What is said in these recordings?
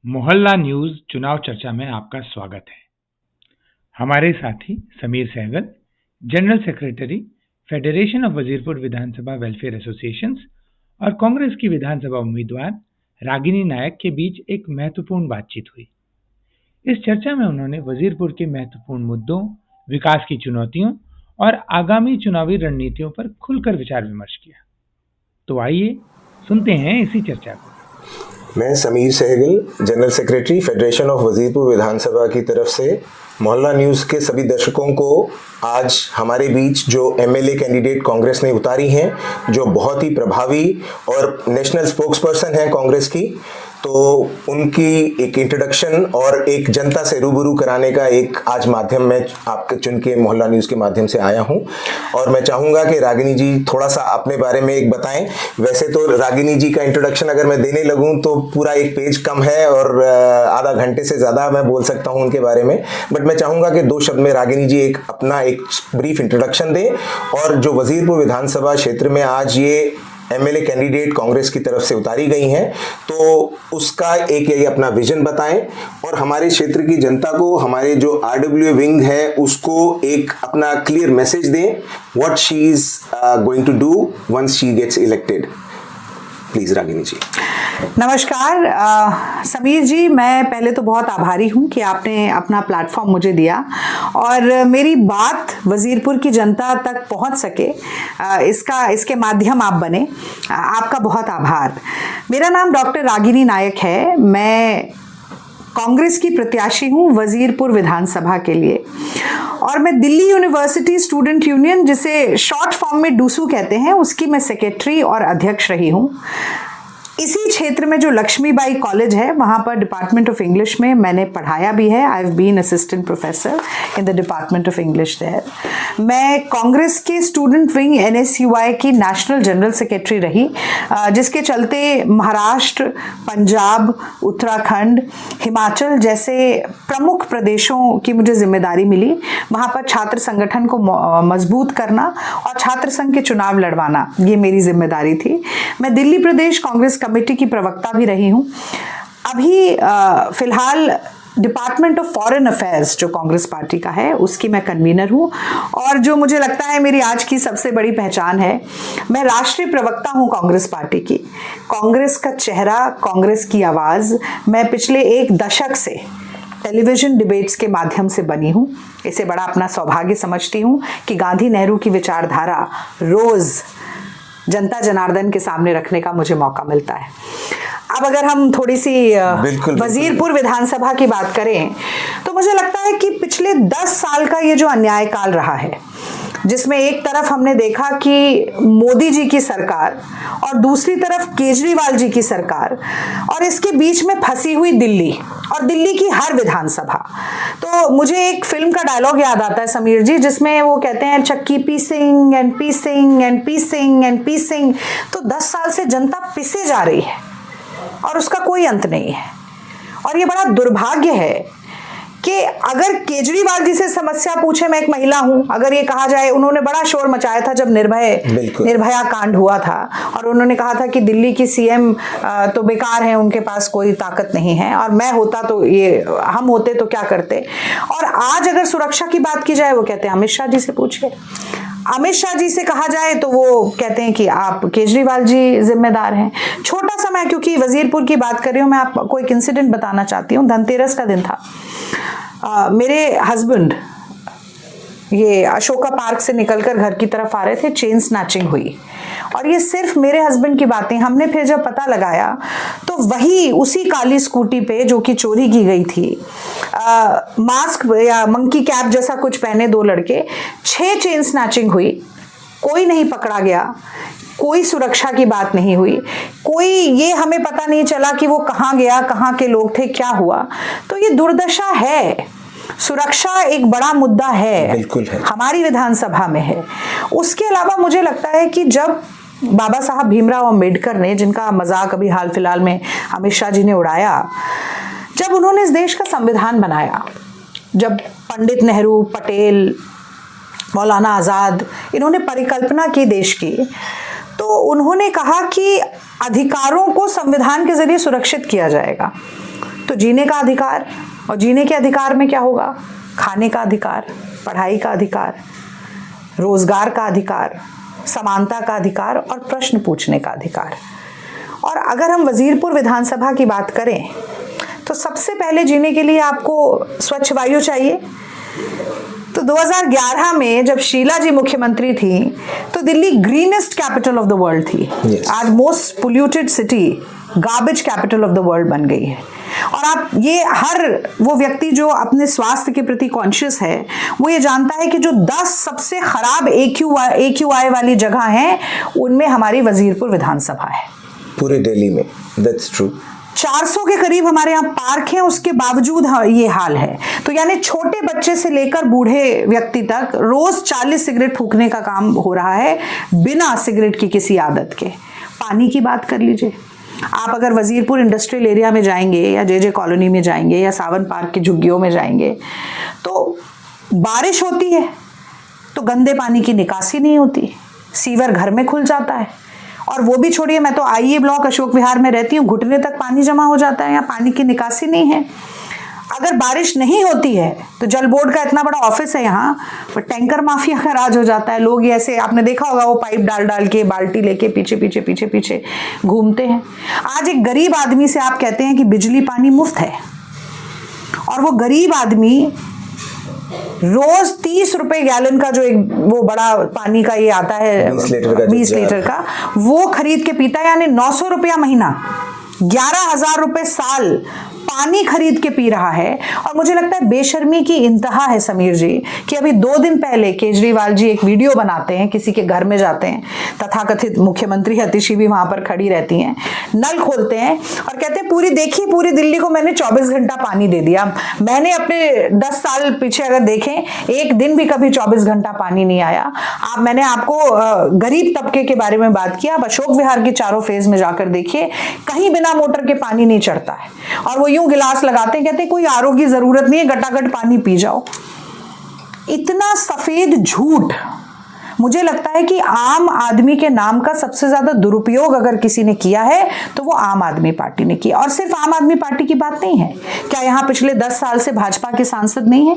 मोहल्ला न्यूज चुनाव चर्चा में आपका स्वागत है। हमारे साथी Sameer Sehgal, general secretary federation of Wazirpur विधानसभा वेलफेयर एसोसिएशंस और कांग्रेस की विधानसभा उम्मीदवार रागिनी नायक के बीच एक महत्वपूर्ण बातचीत हुई। इस चर्चा में उन्होंने वजीरपुर के महत्वपूर्ण मुद्दों, विकास की चुनौतियों और आगामी चुनावी रणनीतियों पर खुलकर विचार विमर्श किया। तो आइए सुनते हैं इसी चर्चा को। मैं Sameer Sehgal, general secretary federation of Wazirpur Vidhansabha की तरफ से मोहल्ला न्यूज़ के सभी दर्शकों को आज हमारे बीच जो एमएलए कैंडिडेट कांग्रेस ने उतारी हैं, जो बहुत ही प्रभावी और नेशनल स्पोक्सपर्सन हैं कांग्रेस की, तो उनकी एक इंट्रोडक्शन और एक जनता से रूबरू कराने का एक आज माध्यम मैं आपके चुन के मोहल्ला न्यूज़ के माध्यम से आया हूं। और मैं चाहूँगा कि रागिनी जी थोड़ा सा अपने बारे में एक बताएं। वैसे तो रागिनी जी का इंट्रोडक्शन अगर मैं देने लगूं तो पूरा एक पेज कम है और आधा घंटे से ज़्यादा मैं बोल सकता हूं उनके बारे में, बट मैं चाहूँगा कि 2 शब्द में रागिनी जी अपना एक ब्रीफ इंट्रोडक्शन दें और जो वजीरपुर विधानसभा क्षेत्र में आज ये एमएलए कैंडिडेट कांग्रेस की तरफ से उतारी गई हैं, तो उसका एक ये अपना विजन बताएं और हमारे क्षेत्र की जनता को, हमारे जो आरडब्ल्यूए विंग है उसको एक अपना क्लियर मैसेज दें, what she is going to do once she gets elected. Please Ragini ji. नमस्कार समीर जी, मैं पहले तो बहुत आभारी हूँ कि आपने अपना प्लेटफॉर्म मुझे दिया और मेरी बात वजीरपुर की जनता तक पहुँच सके, इसके माध्यम आप बने, आपका बहुत आभार। मेरा नाम डॉक्टर रागिनी नायक है। मैं कांग्रेस की प्रत्याशी हूँ वजीरपुर विधानसभा के लिए और मैं दिल्ली यूनिवर्सिटी स्टूडेंट यूनियन, जिसे शॉर्ट फॉर्म में डूसू कहते हैं, उसकी मैं सेक्रेटरी और अध्यक्ष रही हूँ। इसी क्षेत्र में जो लक्ष्मीबाई कॉलेज है वहाँ पर डिपार्टमेंट ऑफ इंग्लिश में मैंने पढ़ाया भी है। I have been assistant professor in the department of English there. मैं कांग्रेस के स्टूडेंट विंग एनएसयूआई की नेशनल जनरल सेक्रेटरी रही, जिसके चलते महाराष्ट्र, पंजाब, उत्तराखंड, हिमाचल जैसे प्रमुख प्रदेशों की मुझे जिम्मेदारी मिली। वहाँ पर छात्र संगठन को मजबूत करना और छात्र संघ के चुनाव लड़वाना, ये मेरी जिम्मेदारी थी। मैं दिल्ली प्रदेश कांग्रेस कमेटी की प्रवक्ता भी रही हूँ। अभी फिलहाल डिपार्टमेंट ऑफ फॉरेन अफेयर्स जो कांग्रेस पार्टी का है उसकी मैं कन्वीनर हूँ और जो मुझे लगता है मेरी आज की सबसे बड़ी पहचान है, मैं राष्ट्रीय प्रवक्ता हूँ कांग्रेस पार्टी की। कांग्रेस का चेहरा, कांग्रेस की आवाज़ मैं पिछले 1 दशक से टेलीविज़न डिबेट्स के माध्यम से बनी हूँ। इसे बड़ा अपना सौभाग्य समझती हूँ कि गांधी नेहरू की विचारधारा रोज़ जनता जनार्दन के सामने रखने का मुझे मौका मिलता है। अब अगर हम थोड़ी सी वजीरपुर विधानसभा की बात करें तो मुझे लगता है कि पिछले 10 साल का ये जो अन्याय काल रहा है, जिसमें एक तरफ हमने देखा कि मोदी जी की सरकार और दूसरी तरफ केजरीवाल जी की सरकार और इसके बीच में फंसी हुई दिल्ली और दिल्ली की हर विधानसभा। तो मुझे एक फिल्म का डायलॉग याद आता है समीर जी, जिसमें वो कहते हैं चक्की पीसिंग एंड पीसिंग एंड पीसिंग एंड पीसिंग। तो 10 साल से जनता पिसे जा रही है और उसका कोई अंत नहीं है। और ये बड़ा दुर्भाग्य है कि अगर केजरीवाल जी से समस्या पूछे, मैं एक महिला हूं, अगर ये कहा जाए, उन्होंने बड़ा शोर मचाया था जब निर्भया कांड हुआ था और उन्होंने कहा था कि दिल्ली की सीएम तो बेकार हैं, उनके पास कोई ताकत नहीं है, और मैं होता तो ये, हम होते तो क्या करते। और आज अगर सुरक्षा की बात की जाए, वो कहते हैं अमित शाह जी से पूछिए। अमित शाह जी से कहा जाए तो वो कहते हैं कि आप केजरीवाल जी जिम्मेदार हैं। छोटा सा, मैं क्योंकि वजीरपुर की बात कर रही हूँ, मैं आपको एक इंसिडेंट बताना चाहती हूँ। धनतेरस का दिन था। मेरे हस्बैंड ये अशोका पार्क से निकलकर घर की तरफ आ रहे थे, चेन स्नैचिंग हुई और ये सिर्फ मेरे हस्बैंड की बातें। हमने फिर जब पता लगाया तो वही उसी काली स्कूटी पे जो कि चोरी की गई थी, मास्क या मंकी कैप जैसा कुछ पहने 2 लड़के, 6 चेन स्नैचिंग हुई। कोई नहीं पकड़ा गया, कोई सुरक्षा की बात नहीं हुई, कोई ये हमें पता नहीं चला कि वो कहाँ गया, कहाँ के लोग थे, क्या हुआ। तो ये दुर्दशा है। सुरक्षा एक बड़ा मुद्दा है, बिल्कुल है, हमारी विधानसभा में है। उसके अलावा मुझे लगता है कि जब बाबा साहब भीमराव अंबेडकर ने, जिनका मजाक अभी हाल फिलहाल में अमित शाह जी ने उड़ाया, जब उन्होंने इस देश का संविधान बनाया, जब पंडित नेहरू, पटेल, मौलाना आज़ाद, इन्होंने परिकल्पना की देश की, तो उन्होंने कहा कि अधिकारों को संविधान के जरिए सुरक्षित किया जाएगा। तो जीने का अधिकार, और जीने के अधिकार में क्या होगा? खाने का अधिकार, पढ़ाई का अधिकार, रोजगार का अधिकार, समानता का अधिकार और प्रश्न पूछने का अधिकार। और अगर हम वजीरपुर विधानसभा की बात करें तो सबसे पहले जीने के लिए आपको स्वच्छ वायु चाहिए। तो 2011 में जब शीला जी मुख्यमंत्री थी तो Delhi greenest capital of the world थी। आज most polluted city, garbage capital of the world बन गई है। और आप ये, हर वो व्यक्ति जो अपने स्वास्थ्य के प्रति कॉन्शियस है वो ये जानता है कि जो 10 सबसे खराब AQI वाली जगह हैं उनमें हमारी वजीरपुर विधानसभा है पूरे दिल्ली में। That's true. 400 के करीब हमारे यहाँ पार्क हैं, उसके बावजूद ये हाल है। तो यानी छोटे बच्चे से लेकर बूढ़े व्यक्ति तक रोज 40 सिगरेट फूकने का काम हो रहा है बिना सिगरेट की किसी आदत के। पानी की बात कर लीजिए, आप अगर वजीरपुर इंडस्ट्रियल एरिया में जाएंगे या JJ कॉलोनी में जाएंगे या सावन पार्क की झुग्गियों में जाएंगे तो बारिश होती है तो गंदे पानी की निकासी नहीं होती, सीवर घर में खुल जाता है। और वो भी छोड़िए, मैं तो IE ब्लॉक अशोक विहार में रहती हूँ, घुटने तक पानी जमा हो जाता है, यहाँ पानी की निकासी नहीं है। अगर बारिश नहीं होती है तो जल बोर्ड का इतना बड़ा ऑफिस है यहाँ, पर टैंकर माफिया का राज हो जाता है। लोग ऐसे, आपने देखा होगा, वो पाइप डाल डाल के बाल्टी लेके पीछे पीछे पीछे पीछे घूमते हैं। आज एक गरीब आदमी से आप कहते हैं कि बिजली पानी मुफ्त है, और वो गरीब आदमी रोज 30 रुपए गैलन का जो एक वो बड़ा पानी का ये आता है 20 लीटर का, वो खरीद के पीता है। यानी 900 रुपया महीना, 11,000 रुपए साल पानी खरीद के पी रहा है। और मुझे लगता है बेशर्मी की इंतहा है समीर जी कि अभी 2 दिन पहले केजरीवाल जी एक वीडियो बनाते हैं, किसी के घर में जाते हैं, तथाकथित मुख्यमंत्री अतिशी भी वहां पर खड़ी रहती हैं, नल खोलते हैं और कहते हैं पूरी दिल्ली को मैंने 24 घंटा पानी दे दिया। मैंने अपने 10 साल पीछे अगर देखें, एक दिन भी कभी 24 घंटा पानी नहीं आया। मैंने आपको गरीब तबके के बारे में बात किया, अब अशोक विहार के चारों फेज में जाकर देखिए, कहीं बिना मोटर के पानी नहीं चढ़ता है। और वो यूं गिलास लगाते हैं, कहते हैं कोई आरओ की जरूरत नहीं है, गटागट पानी पी जाओ। इतना सफेद झूठ। मुझे लगता है कि आम आदमी के नाम का सबसे ज्यादा दुरुपयोग अगर किसी ने किया है तो वो आम आदमी पार्टी ने किया। और सिर्फ आम आदमी पार्टी की बात नहीं है, क्या यहाँ पिछले 10 साल से भाजपा के सांसद नहीं है?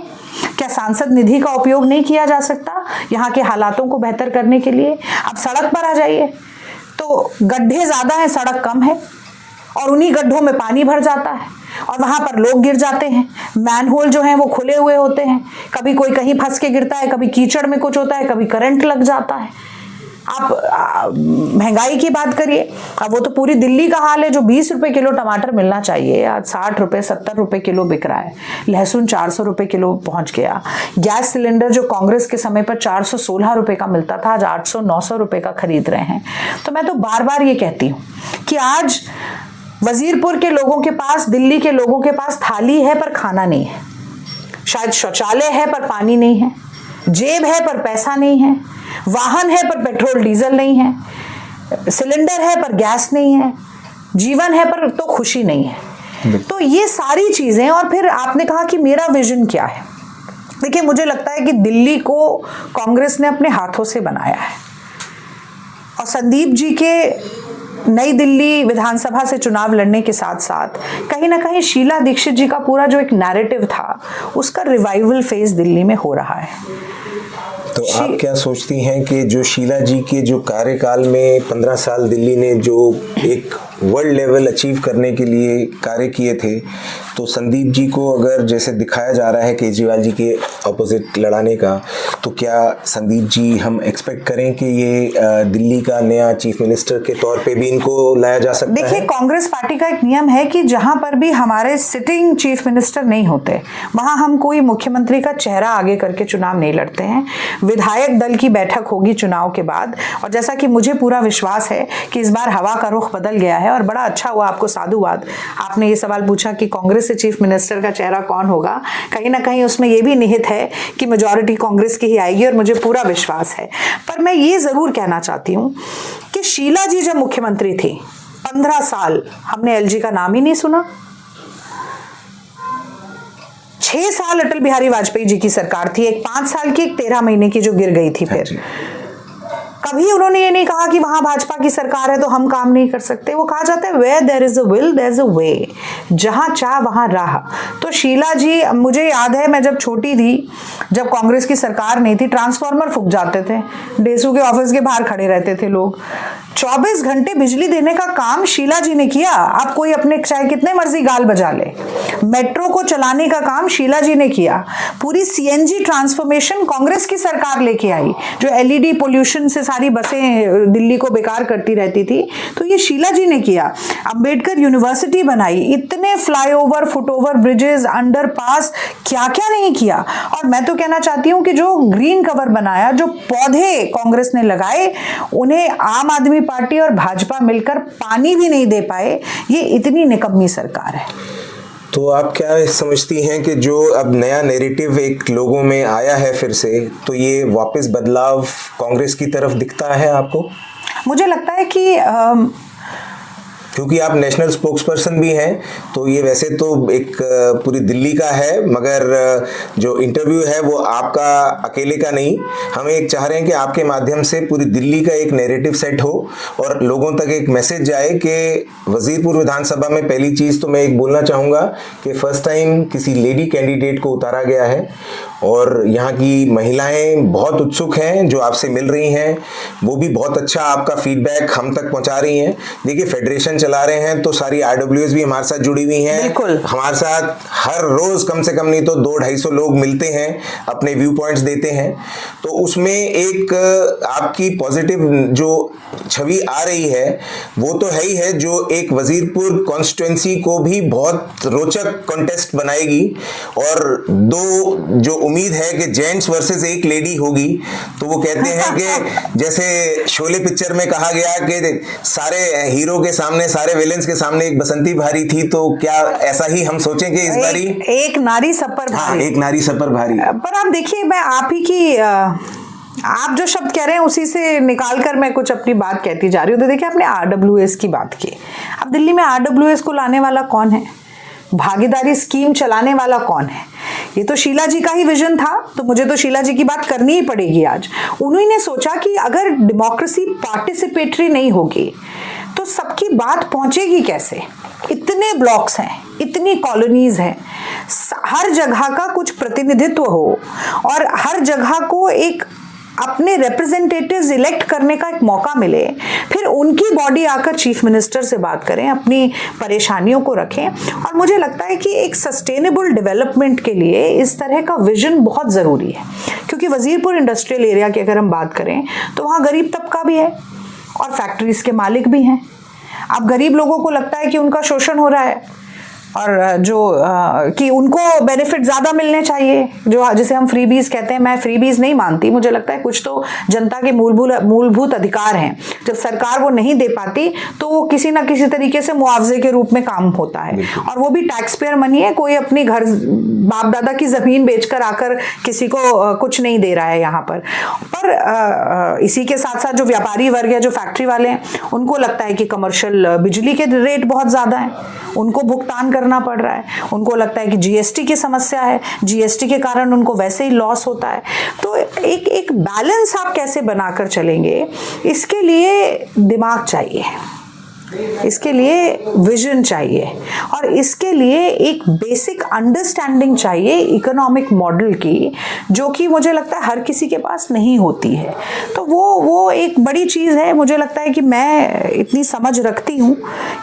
क्या सांसद निधि का उपयोग नहीं किया जा सकता यहाँ के हालातों को बेहतर करने के लिए? अब सड़क पर आ जाइए तो गड्ढे ज्यादा है, सड़क कम है, और उन्हीं गड्ढों में पानी भर जाता है और वहां पर लोग गिर जाते हैं। मैनहोल जो है वो खुले हुए होते हैं, कभी कोई कहीं फंस के गिरता है, कभी कीचड़ में कुछ होता है, कभी करंट लग जाता है। आप महंगाई की बात करिए, अब वो तो पूरी दिल्ली का हाल है। जो 20 रुपए किलो टमाटर मिलना चाहिए आज 60 रुपए 70 रुपए किलो बिक रहा है। लहसुन 400 रुपए किलो पहुंच गया। गैस सिलेंडर जो कांग्रेस के समय पर 416 रुपए का मिलता था, आज 800-900 रुपए का खरीद रहे हैं। तो मैं तो बार बार ये कहती हूँ कि आज वजीरपुर के लोगों के पास, दिल्ली के लोगों के पास थाली है पर खाना नहीं है, शायद शौचालय है पर पानी नहीं है, जेब है पर पैसा नहीं है, वाहन है पर पेट्रोल डीजल नहीं है, सिलेंडर है पर गैस नहीं है, जीवन है पर तो खुशी नहीं है। तो ये सारी चीजें, और फिर आपने कहा कि मेरा विजन क्या है। देखिए, मुझे लगता है कि दिल्ली को कांग्रेस ने अपने हाथों से बनाया है, और संदीप जी के नई दिल्ली विधानसभा से चुनाव लड़ने के साथ साथ कहीं ना कहीं शीला दीक्षित जी का पूरा जो एक नैरेटिव था उसका रिवाइवल फेज दिल्ली में हो रहा है। तो आप क्या सोचती हैं कि जो शीला जी के जो कार्यकाल में 15 साल दिल्ली ने जो एक वर्ल्ड लेवल अचीव करने के लिए कार्य किए थे, तो संदीप जी को अगर जैसे दिखाया जा रहा है केजरीवाल जी के ऑपोजिट लड़ाने का, तो क्या संदीप जी हम एक्सपेक्ट करें कि ये दिल्ली का नया चीफ मिनिस्टर के तौर पे भी इनको लाया जा सकता है? देखिए, कांग्रेस पार्टी का एक नियम है कि जहां पर भी हमारे सिटिंग चीफ मिनिस्टर नहीं होते वहां हम कोई मुख्यमंत्री का चेहरा आगे करके चुनाव नहीं लड़ते हैं। विधायक दल की बैठक होगी चुनाव के बाद, और जैसा कि मुझे पूरा विश्वास है कि इस बार हवा का रुख बदल गया है, और बड़ा अच्छा हुआ, आपको साधुवाद, आपने ये सवाल पूछा कि कांग्रेस से चीफ मिनिस्टर का चेहरा कौन होगा। कहीं ना कहीं उसमें यह भी निहित है कि मेजॉरिटी कांग्रेस की ही आएगी, और मुझे पूरा विश्वास है। पर मैं ये जरूर कहना चाहती हूँ कि शीला जी जब मुख्यमंत्री थी 15 साल हमने LG का नाम ही नहीं सुना। 6 साल अटल बिहारी वाजपेयी जी की सरकार थी, एक 5 साल की, एक 13 महीने की जो गिर गई थी। फिर कभी उन्होंने ये नहीं कहा कि वहां भाजपा की सरकार है तो हम काम नहीं कर सकते। वो कहा जाता है where there is a will there is a way, जहां चाह वहां राह। तो शीला जी, मुझे याद है मैं जब छोटी थी, जब कांग्रेस की सरकार नहीं थी, ट्रांसफार्मर फूक जाते थे, डेसू के ऑफिस के बाहर खड़े रहते थे लोग। 24 घंटे बिजली देने का काम शीला जी ने किया। आप कोई अपने चाहे कितने मर्जी गाल बजा ले, मेट्रो को चलाने का काम शीला जी ने किया। पूरी सीएनजी ट्रांसफॉर्मेशन कांग्रेस की सरकार लेके आई, जो एलईडी पोल्यूशन से सारी बसें दिल्ली को बेकार करती रहती थी, तो ये शीला जी ने किया। अंबेडकर यूनिवर्सिटी बनाई, इतने फ्लाईओवर, फुटओवर ब्रिजेस, अंडरपास, क्या क्या नहीं किया। और मैं तो कहना चाहती हूँ कि जो ग्रीन कवर बनाया, जो पौधे कांग्रेस ने लगाए, उन्हें आम आदमी पार्टी और भाजपा मिलकर पानी भी नहीं दे पाए। ये इतनी निकम्मी सरकार है। तो आप क्या समझती हैं कि जो अब नया नैरेटिव एक लोगों में आया है फिर से, तो ये वापस बदलाव कांग्रेस की तरफ दिखता है आपको? मुझे लगता है कि क्योंकि आप नेशनल स्पोक्सपर्सन भी हैं, तो ये वैसे तो एक पूरी दिल्ली का है, मगर जो इंटरव्यू है वो आपका अकेले का नहीं। हम एक चाह रहे हैं कि आपके माध्यम से पूरी दिल्ली का एक नैरेटिव सेट हो और लोगों तक एक मैसेज जाए कि वजीरपुर विधानसभा में पहली चीज़ तो मैं एक बोलना चाहूँगा कि फर्स्ट टाइम किसी लेडी कैंडिडेट को उतारा गया है और यहाँ की महिलाएं बहुत उत्सुक हैं जो आपसे मिल रही हैं। वो भी बहुत अच्छा आपका फीडबैक हम तक पहुँचा रही हैं। देखिए, फेडरेशन चला रहे हैं तो सारी आरडब्ल्यूएस भी हमारे साथ जुड़ी हुई हैं। बिल्कुल। हमारे साथ हर रोज कम से कम नहीं तो 200-250 लोग मिलते हैं, अपने व्यू पॉइंट्स देते हैं। तो उसमें एक आपकी पॉजिटिव जो छवि आ रही है वो तो है ही है, जो एक वजीरपुर कॉन्स्टिट्यूएंसी को भी बहुत रोचक कॉन्टेस्ट बनाएगी। और दो जो उम्मीद है कि जेंट्स वर्सेस एक लेडी होगी, तो वो कहते हैं कि जैसे शोले पिक्चर में कहा गया कि सारे हीरो के सामने, सारे विलेंस के सामने एक बसंती भारी थी, तो क्या ऐसा ही हम सोचें कि इस बारी एक नारी सब पर भारी। हाँ, एक नारी सब पर भारी। पर आप देखिए, मैं आप ही की आप जो शब्द कह रहे हैं उसी से निकाल कर मैं कुछ अपनी बात कहती जा रही हूँ। तो देखिए, आपने आरडब्ल्यूएस की बात की। अब दिल्ली में आरडब्ल्यूएस को लाने वाला कौन है? भागीदारी स्कीम चलाने वाला कौन है? ये तो शीला जी का ही विजन था, तो मुझे तो शीला जी की बात करनी ही पड़ेगी आज। उन्होंने ने सोचा कि अगर डेमोक्रेसी पार्टिसिपेटरी नहीं होगी तो सबकी बात पहुंचेगी कैसे? इतने ब्लॉक्स हैं, इतनी कॉलोनीज हैं, हर जगह का कुछ प्रतिनिधित्व हो और हर जगह को एक अपने रिप्रेजेंटेटिव्स इलेक्ट करने का एक मौका मिले, फिर उनकी बॉडी आकर चीफ मिनिस्टर से बात करें, अपनी परेशानियों को रखें। और मुझे लगता है कि एक सस्टेनेबल डेवलपमेंट के लिए इस तरह का विजन बहुत ज़रूरी है। क्योंकि वजीरपुर इंडस्ट्रियल एरिया की अगर हम बात करें तो वहाँ गरीब तबका भी है और फैक्ट्रीज के मालिक भी हैं। अब गरीब लोगों को लगता है कि उनका शोषण हो रहा है और जो कि उनको बेनिफिट ज़्यादा मिलने चाहिए, जो जिसे हम फ्रीबीज कहते हैं। मैं फ्रीबीज नहीं मानती, मुझे लगता है कुछ तो जनता के मूलभूत अधिकार हैं। जब सरकार वो नहीं दे पाती तो वो किसी ना किसी तरीके से मुआवजे के रूप में काम होता है, और वो भी टैक्स पेयर मनी है। कोई अपनी घर बाप दादा की ज़मीन बेचकर आकर किसी को कुछ नहीं दे रहा है यहाँ पर। इसी के साथ साथ जो व्यापारी वर्ग है, जो फैक्ट्री वाले हैं, उनको लगता है कि कमर्शियल बिजली के रेट बहुत ज़्यादा हैं, उनको भुगतान करना पड़ रहा है। उनको लगता है कि जीएसटी की समस्या है, जीएसटी के कारण उनको वैसे ही लॉस होता है। तो एक बैलेंस आप कैसे बनाकर चलेंगे, इसके लिए दिमाग चाहिए, इसके लिए विजन चाहिए, और इसके लिए एक बेसिक अंडरस्टैंडिंग चाहिए इकोनॉमिक मॉडल की, जो कि मुझे लगता है हर किसी के पास नहीं होती है। तो वो एक बड़ी चीज़ है। मुझे लगता है कि मैं इतनी समझ रखती हूँ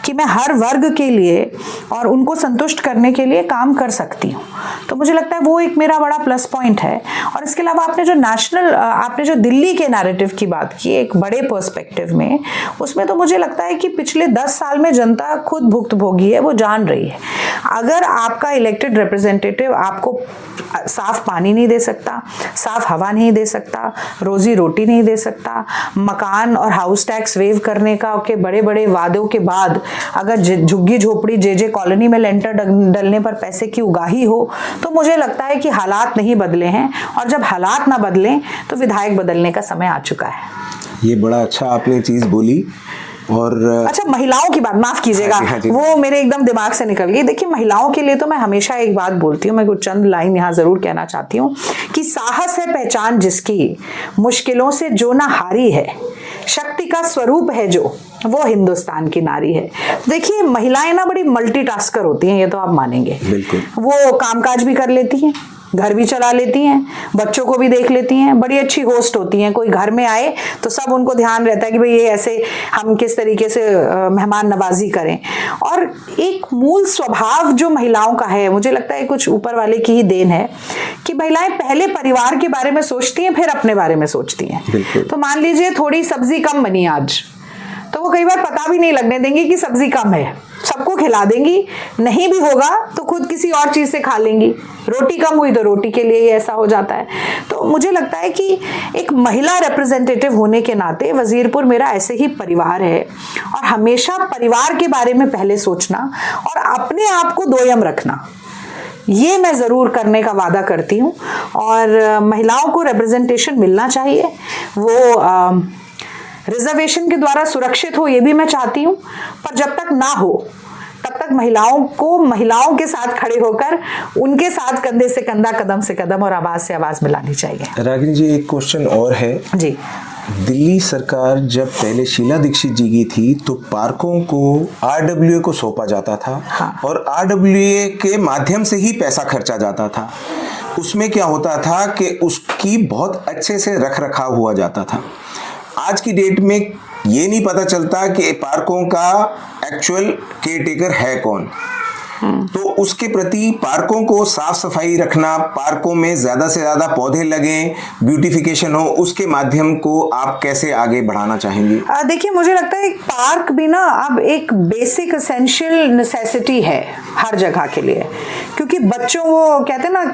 कि मैं हर वर्ग के लिए और उनको संतुष्ट करने के लिए काम कर सकती हूँ। तो मुझे लगता है वो एक मेरा बड़ा प्लस पॉइंट है। और इसके अलावा आपने जो दिल्ली के नैरेटिव की बात की एक बड़े पर्सपेक्टिव में, उसमें तो मुझे लगता है कि पिछले 10 साल में जनता खुद भुक्तभोगी है, वो जान रही है। अगर आपका इलेक्टेड रिप्रेजेंटेटिव आपको साफ पानी नहीं दे सकता, साफ हवा नहीं दे सकता, रोजी रोटी नहीं दे सकता, मकान और हाउस टैक्स वेव करने का के बड़े बड़े वादों के बाद अगर झुग्गी झोपड़ी जे कॉलोनी में लेंटर डलने पर पैसे की उगाही हो, तो मुझे लगता है कि हालात नहीं बदले हैं। और जब हालात ना बदलें तो विधायक बदलने का समय आ चुका है। ये बड़ा अच्छा आपने चीज़ बोली। और अच्छा, महिलाओं की बात माफ कीजिएगा, हाँ जी। वो मेरे एकदम दिमाग से निकल गई। देखिए, महिलाओं के लिए तो मैं हमेशा एक बात बोलती हूँ, मैं कुछ चंद लाइन यहाँ जरूर कहना चाहती हूँ कि साहस है पहचान जिसकी, मुश्किलों से जो ना हारी है, शक्ति का स्वरूप है जो, वो हिंदुस्तान की नारी है। देखिए, महिलाएं ना बड़ी मल्टीटास्कर होती हैं, ये तो आप मानेंगे। बिल्कुल। वो कामकाज भी कर लेती हैं, घर भी चला लेती हैं, बच्चों को भी देख लेती हैं, बड़ी अच्छी होस्ट होती हैं। कोई घर में आए तो सब उनको ध्यान रहता है कि भाई ये ऐसे हम किस तरीके से मेहमान नवाजी करें। और एक मूल स्वभाव जो महिलाओं का है, मुझे लगता है कुछ ऊपर वाले की ही देन है कि महिलाएं पहले परिवार के बारे में सोचती हैं, फिर अपने बारे में सोचती हैं। तो मान लीजिए थोड़ी सब्जी कम बनी आज, तो वो कई बार पता भी नहीं लगने देंगी कि सब्जी कम है, सबको खिला देंगी। नहीं भी होगा तो खुद किसी और चीज से खा लेंगी। रोटी कम हुई तो रोटी के लिए ही ऐसा हो जाता है। तो मुझे लगता है कि एक महिला रिप्रेजेंटेटिव होने के नाते वजीरपुर मेरा ऐसे ही परिवार है, और हमेशा परिवार के बारे में पहले सोचना और अपने आप को दोयम रखना, ये मैं जरूर करने का वादा करती हूँ। और महिलाओं को रिप्रेजेंटेशन मिलना चाहिए, वो रिजर्वेशन के द्वारा सुरक्षित हो, ये भी मैं चाहती हूँ। पर जब तक ना हो तब तक महिलाओं को महिलाओं के साथ खड़े होकर उनके साथ कंधे से कंधा, कदम से कदम और आवाज से आवाज मिलानी चाहिए। रागिनी जी, एक क्वेश्चन और है जी। दिल्ली सरकार जब पहले शीला दीक्षित जी की थी तो पार्कों को आरडब्ल्यूए को सौंपा जाता था। हाँ। और आरडब्ल्यूए के माध्यम से ही पैसा खर्चा जाता था। उसमें क्या होता था कि उसकी बहुत अच्छे से रख रखाव हुआ जाता था। आज की डेट में ये नहीं पता चलता कि पार्कों का एक्चुअल केयरटेकर है कौन। तो उसके प्रति पार्कों को साफ सफाई रखना, पार्कों में ज्यादा से ज्यादा पौधे लगें, ब्यूटिफिकेशन हो, उसके माध्यम को आप कैसे आगे बढ़ाना चाहेंगी? देखिए, मुझे लगता है पार्क भी ना अब एक बेसिक एसेंशियल नेसेसिटी है हर जगह के लिए। क्योंकि बच्चों, वो कहते हैं ना,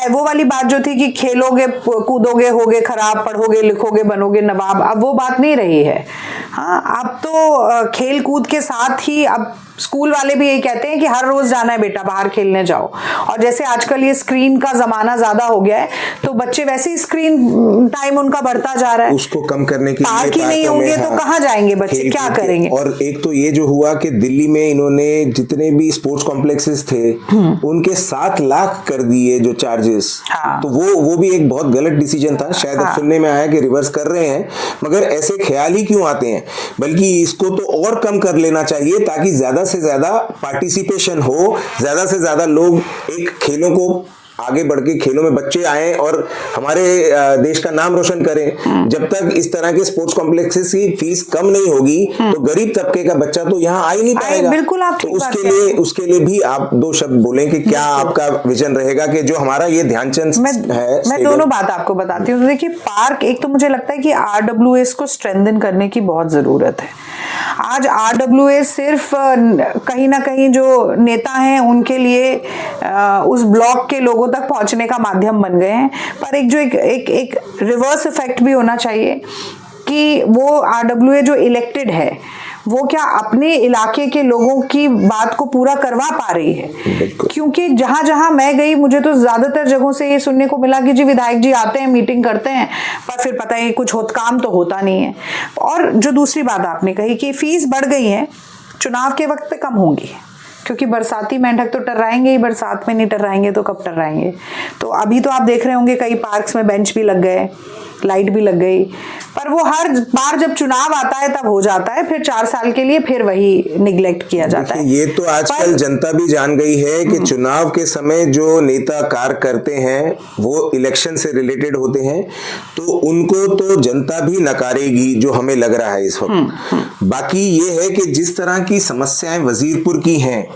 वो वाली बात जो थी कि खेलोगे कूदोगे होगे खराब, पढ़ोगे लिखोगे बनोगे नवाब, अब वो बात नहीं रही है। हाँ, अब तो खेल कूद के साथ ही अब स्कूल वाले भी यही कहते हैं कि हर रोज जाना है बेटा, बाहर खेलने जाओ। और जैसे आजकल ये स्क्रीन का जमाना ज्यादा हो गया है, तो बच्चे वैसे ही स्क्रीन टाइम उनका बढ़ता जा रहा है। उसको कम करने के लिए पार्क ही नहीं होंगे तो कहाँ जाएंगे बच्चे, क्या करेंगे? और एक तो ये जो हुआ कि दिल्ली में इन्होंने जितने भी स्पोर्ट्स कॉम्प्लेक्सेस थे उनके 7 लाख कर दिए जो चार्जेस। हाँ। तो वो भी एक बहुत गलत डिसीजन था। शायद अब सुनने में आया कि रिवर्स कर रहे हैं, मगर ऐसे ख्याल ही क्यों आते हैं? बल्कि इसको तो और कम कर लेना चाहिए ताकि ज्यादा से ज्यादा पार्टिसिपेशन हो, ज्यादा से ज्यादा लोग एक खेलों को आगे बढ़ के खेलों में बच्चे आए और हमारे देश का नाम रोशन करें। जब तक इस तरह के स्पोर्ट्स कॉम्प्लेक्सेस की फीस कम नहीं होगी तो गरीब तब्के का बच्चा तो यहाँ आ ही नहीं पाएगा। बिल्कुल, आप तो उसके लिए भी आप 2 शब्द बोलें कि क्या आपका विजन रहेगा कि जो हमारा ये ध्यानचंद है। मैं दोनों बात आपको बताती हूँ। देखिए, पार्क, एक तो मुझे लगता है कि आरडब्ल्यूएस को स्ट्रेंथन करने की बहुत जरूरत है। आज आरडब्ल्यूएस सिर्फ कहीं ना कहीं जो नेता हैं उनके लिए उस ब्लॉक के लोगों तक पहुंचने का माध्यम बन गए हैं। पर एक रिवर्स इफेक्ट भी होना चाहिए कि वो आरडब्ल्यूए जो इलेक्टेड है वो क्या अपने इलाके के लोगों की बात को पूरा करवा पा रही है? क्योंकि जहां जहां मैं गई, मुझे तो ज्यादातर जगहों से ये सुनने को मिला कि जी विधायक जी आते हैं, मीटिंग करते हैं, पर फिर पता है कुछ काम तो होता नहीं है। और जो दूसरी बात आपने कही कि फीस बढ़ गई है, चुनाव के वक्त पे कम होंगी, क्योंकि बरसाती मेंढक तो टर्राएंगे ही, बरसात में नहीं टर्राएंगे तो कब टर्राएंगे? तो अभी तो आप देख रहे होंगे कई पार्क्स में बेंच भी लग गए, लाइट भी लग गई, पर वो हर बार जब चुनाव आता है तब हो जाता है, फिर 4 साल के लिए फिर वही निगलेक्ट किया जाता है। ये तो आजकल जनता भी जान गई है कि चुनाव के समय जो नेता कार्य करते हैं वो इलेक्शन से रिलेटेड होते हैं, तो उनको तो जनता भी नकारेगी, जो हमें लग रहा है इस वक्त। बाकी ये है कि जिस तरह की समस्याएं वजीरपुर की हैं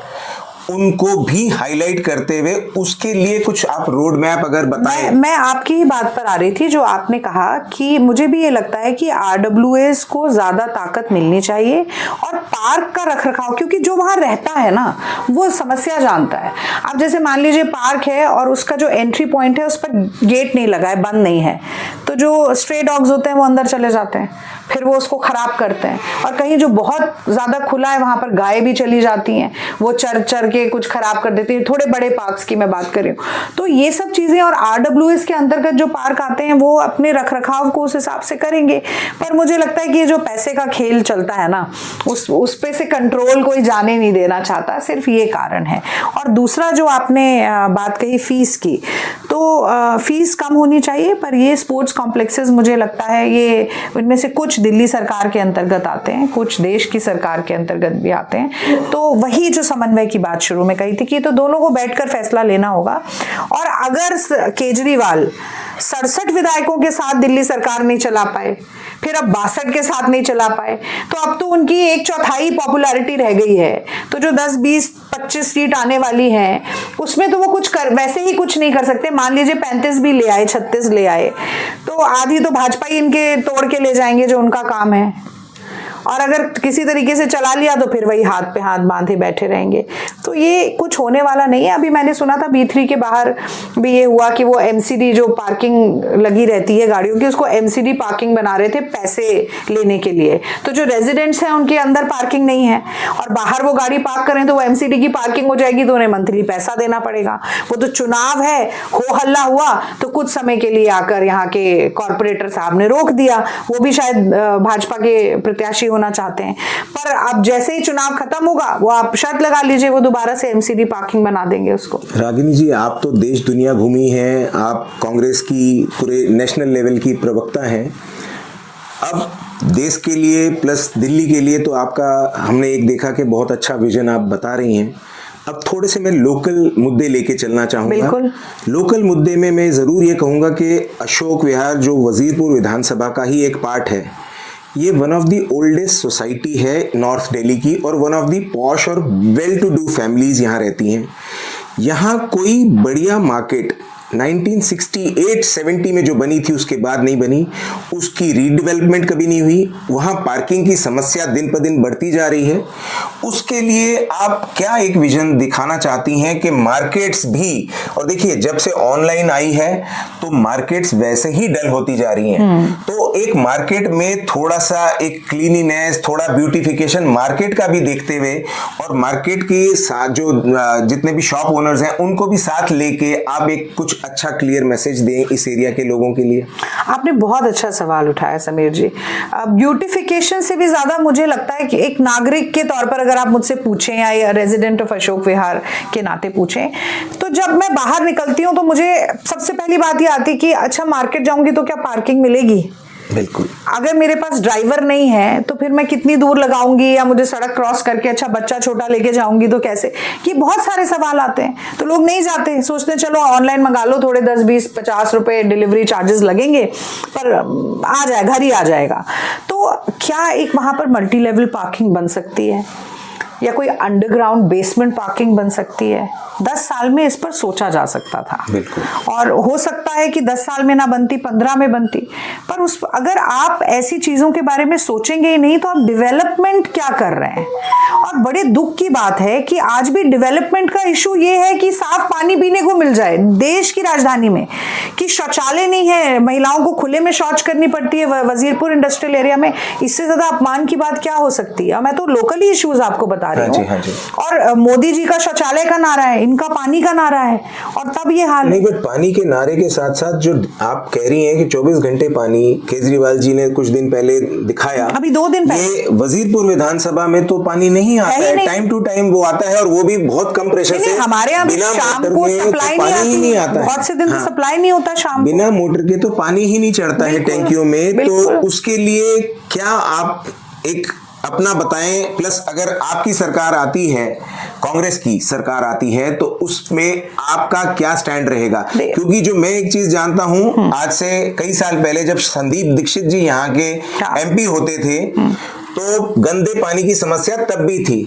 उनको भी हाईलाइट करते हुए उसके लिए कुछ आप रोड मैप अगर बताएं। मैं आपकी ही बात पर आ रही थी, जो आपने कहा कि मुझे भी ये लगता है कि आरडब्ल्यूएस को ज्यादा ताकत मिलनी चाहिए और पार्क का रखरखाव, क्योंकि जो वहां रहता है ना वो समस्या जानता है। अब जैसे मान लीजिए पार्क है और उसका जो एंट्री पॉइंट है उस पर गेट नहीं लगा है, बंद नहीं है, तो जो स्ट्रे डॉग्स होते हैं वो अंदर चले जाते हैं। फिर वो उसको खराब करते हैं। और कहीं जो बहुत ज्यादा खुला है वहां पर गाय भी चली जाती हैं, वो चर चर के कुछ खराब कर देती है। थोड़े बड़े पार्क्स की मैं बात कर रही हूँ। तो ये सब चीजें, और RWS के अंतर्गत जो पार्क आते हैं वो अपने रखरखाव को उस हिसाब से करेंगे। पर मुझे लगता है कि ये जो पैसे का खेल चलता है ना, उस पे से कंट्रोल कोई जाने नहीं देना चाहता, सिर्फ ये कारण है। और दूसरा जो आपने बात कही फीस की, तो फीस कम होनी चाहिए, पर ये स्पोर्ट्स कॉम्प्लेक्सेस मुझे लगता है ये इनमें से कुछ दिल्ली सरकार के अंतर्गत आते हैं, कुछ देश की सरकार के अंतर्गत भी आते हैं। तो वही जो समन्वय की बात शुरू में कही थी कि तो दोनों को बैठकर फैसला लेना होगा। और अगर केजरीवाल 67 विधायकों के साथ दिल्ली सरकार नहीं चला पाए, फिर अब 62 के साथ नहीं चला पाए, तो अब तो उनकी 1/4 पॉपुलैरिटी रह गई है। तो जो 10, 20, 25 सीट आने वाली है उसमें तो वो वैसे ही कुछ नहीं कर सकते। मान लीजिए 35 भी ले आए, 36 ले आए, तो आधी तो भाजपा ही इनके तोड़ के ले जाएंगे, जो उनका काम है। और अगर किसी तरीके से चला लिया तो फिर वही हाथ पे हाथ बांधे बैठे रहेंगे। तो ये कुछ होने वाला नहीं है। अभी मैंने सुना था B3 के बाहर भी ये हुआ कि वो MCD जो पार्किंग लगी रहती है गाड़ियों की, उसको MCD पार्किंग बना रहे थे पैसे लेने के लिए। तो जो रेजिडेंट्स हैं उनके अंदर पार्किंग नहीं है और बाहर वो गाड़ी पार्क करें तो वो MCD की पार्किंग हो जाएगी, तो उन्हें मंथली पैसा देना पड़ेगा। वो तो चुनाव है, हो हल्ला हुआ तो कुछ समय के लिए आकर यहाँ के कॉर्पोरेटर साहब ने रोक दिया। वो भी शायद भाजपा के प्रत्याशी होना चाहते हैं। पर अब जैसे ही चुनाव खत्म होगा, वो आप शर्त लगा लीजिए, वो दोबारा से MCD पार्किंग बना देंगे उसको। रागिनी जी, आप तो देश दुनिया घूमी हैं, आप कांग्रेस की पूरे नेशनल लेवल की प्रवक्ता हैं। अब देश के लिए प्लस दिल्ली के लिए तो आपका हमने एक देखा कि बहुत अच्छा विजन आप बता रही हैं। अब थोड़े से मैं लोकल मुद्दे लेके चलना चाहूँगा। बिल्कुल। लोकल मुद्दे में मैं ज़रूर ये कहूँगा कि अशोक विहार जो वजीरपुर विधानसभा का ही एक पार्ट है, ये one of the oldest society है नॉर्थ दिल्ली की और वन ऑफ द पॉश और वेल टू डू फैमिलीज यहाँ रहती हैं। यहाँ कोई बढ़िया मार्केट 1968-70 में जो बनी थी उसके बाद नहीं बनी, उसकी रीडेवलपमेंट कभी नहीं हुई। वहाँ पार्किंग की समस्या दिन पर दिन बढ़ती जा रही है। उसके लिए आप क्या एक विजन दिखाना चाहती हैं कि मार्केट्स भी, और देखिए जब से ऑनलाइन आई है तो मार्केट्स वैसे ही डल होती जा रही हैं, तो एक मार्केट में थोड़ा सा एक क्लीनिनेस, थोड़ा ब्यूटिफिकेशन मार्केट का भी देखते हुए और मार्केट के साथ जो जितने भी शॉप ओनर्स हैं उनको भी साथ लेके आप एक कुछ अच्छा क्लियर मैसेज दें इस एरिया के लोगों के लिए। आपने बहुत अच्छा सवाल उठाया समीर जी। ब्यूटिफिकेशन से भी ज्यादा मुझे लगता है कि एक नागरिक के तौर पर अगर आप मुझसे पूछें या रेजिडेंट ऑफ अशोक विहार के नाते पूछें, तो जब मैं बाहर निकलती हूँ तो मुझे सबसे पहली बात ये आती कि अच्छा मार्केट जाऊंगी तो क्या पार्किंग मिलेगी। बिल्कुल। अगर मेरे पास ड्राइवर नहीं है तो फिर मैं कितनी दूर लगाऊंगी, या मुझे सड़क क्रॉस करके अच्छा बच्चा छोटा लेके जाऊंगी तो कैसे। ये बहुत सारे सवाल आते हैं, तो लोग नहीं जाते, सोचते हैं चलो ऑनलाइन मंगा लो, थोड़े 10, 20, 50 रुपए डिलीवरी चार्जेस लगेंगे पर आ जाए, घर ही आ जाएगा। तो क्या एक वहां पर मल्टी लेवल पार्किंग बन सकती है या कोई अंडरग्राउंड बेसमेंट पार्किंग बन सकती है? 10 साल में इस पर सोचा जा सकता था। बिल्कुल। और हो सकता है कि 10 साल में ना बनती, 15 में बनती, पर अगर आप ऐसी चीजों के बारे में सोचेंगे ही नहीं तो आप डेवलपमेंट क्या कर रहे हैं। और बड़े दुख की बात है कि आज भी डेवलपमेंट का इशू ये है कि साफ पानी पीने को मिल जाए देश की राजधानी में, कि शौचालय नहीं है, महिलाओं को खुले में शौच करनी पड़ती है वजीरपुर इंडस्ट्रियल एरिया में। इससे ज्यादा अपमान की बात क्या हो सकती है। मैं तो लोकली इश्यूज आपको बता रही हूँ। और मोदी जी का शौचालय का नारा है, इनका पानी का नारा है, और तब ये हाल नहीं। बट पानी के नारे के साथ साथ जो आप कह रही हैं कि 24 घंटे पानी, केजरीवाल जी ने कुछ दिन पहले दिखाया, अभी 2 दिन पहले, ये वजीरपुर विधानसभा में तो पानी नहीं आता है, टाइम टू टाइम वो आता है और वो भी बहुत कम प्रेशर से। हमारे यहाँ शाम को सप्लाई नहीं आता, बहुत से दिन से सप्लाई नहीं होता शाम को, बिना मोटर के तो पानी ही नहीं चढ़ता है टैंकियों में। तो उसके लिए क्या आप एक अपना बताएं, प्लस अगर आपकी सरकार आती है, कांग्रेस की सरकार आती है, तो उसमें आपका क्या स्टैंड रहेगा? क्योंकि जो मैं एक चीज जानता हूं, आज से कई साल पहले जब संदीप दीक्षित जी यहाँ के MP होते थे तो गंदे पानी की समस्या तब भी थी,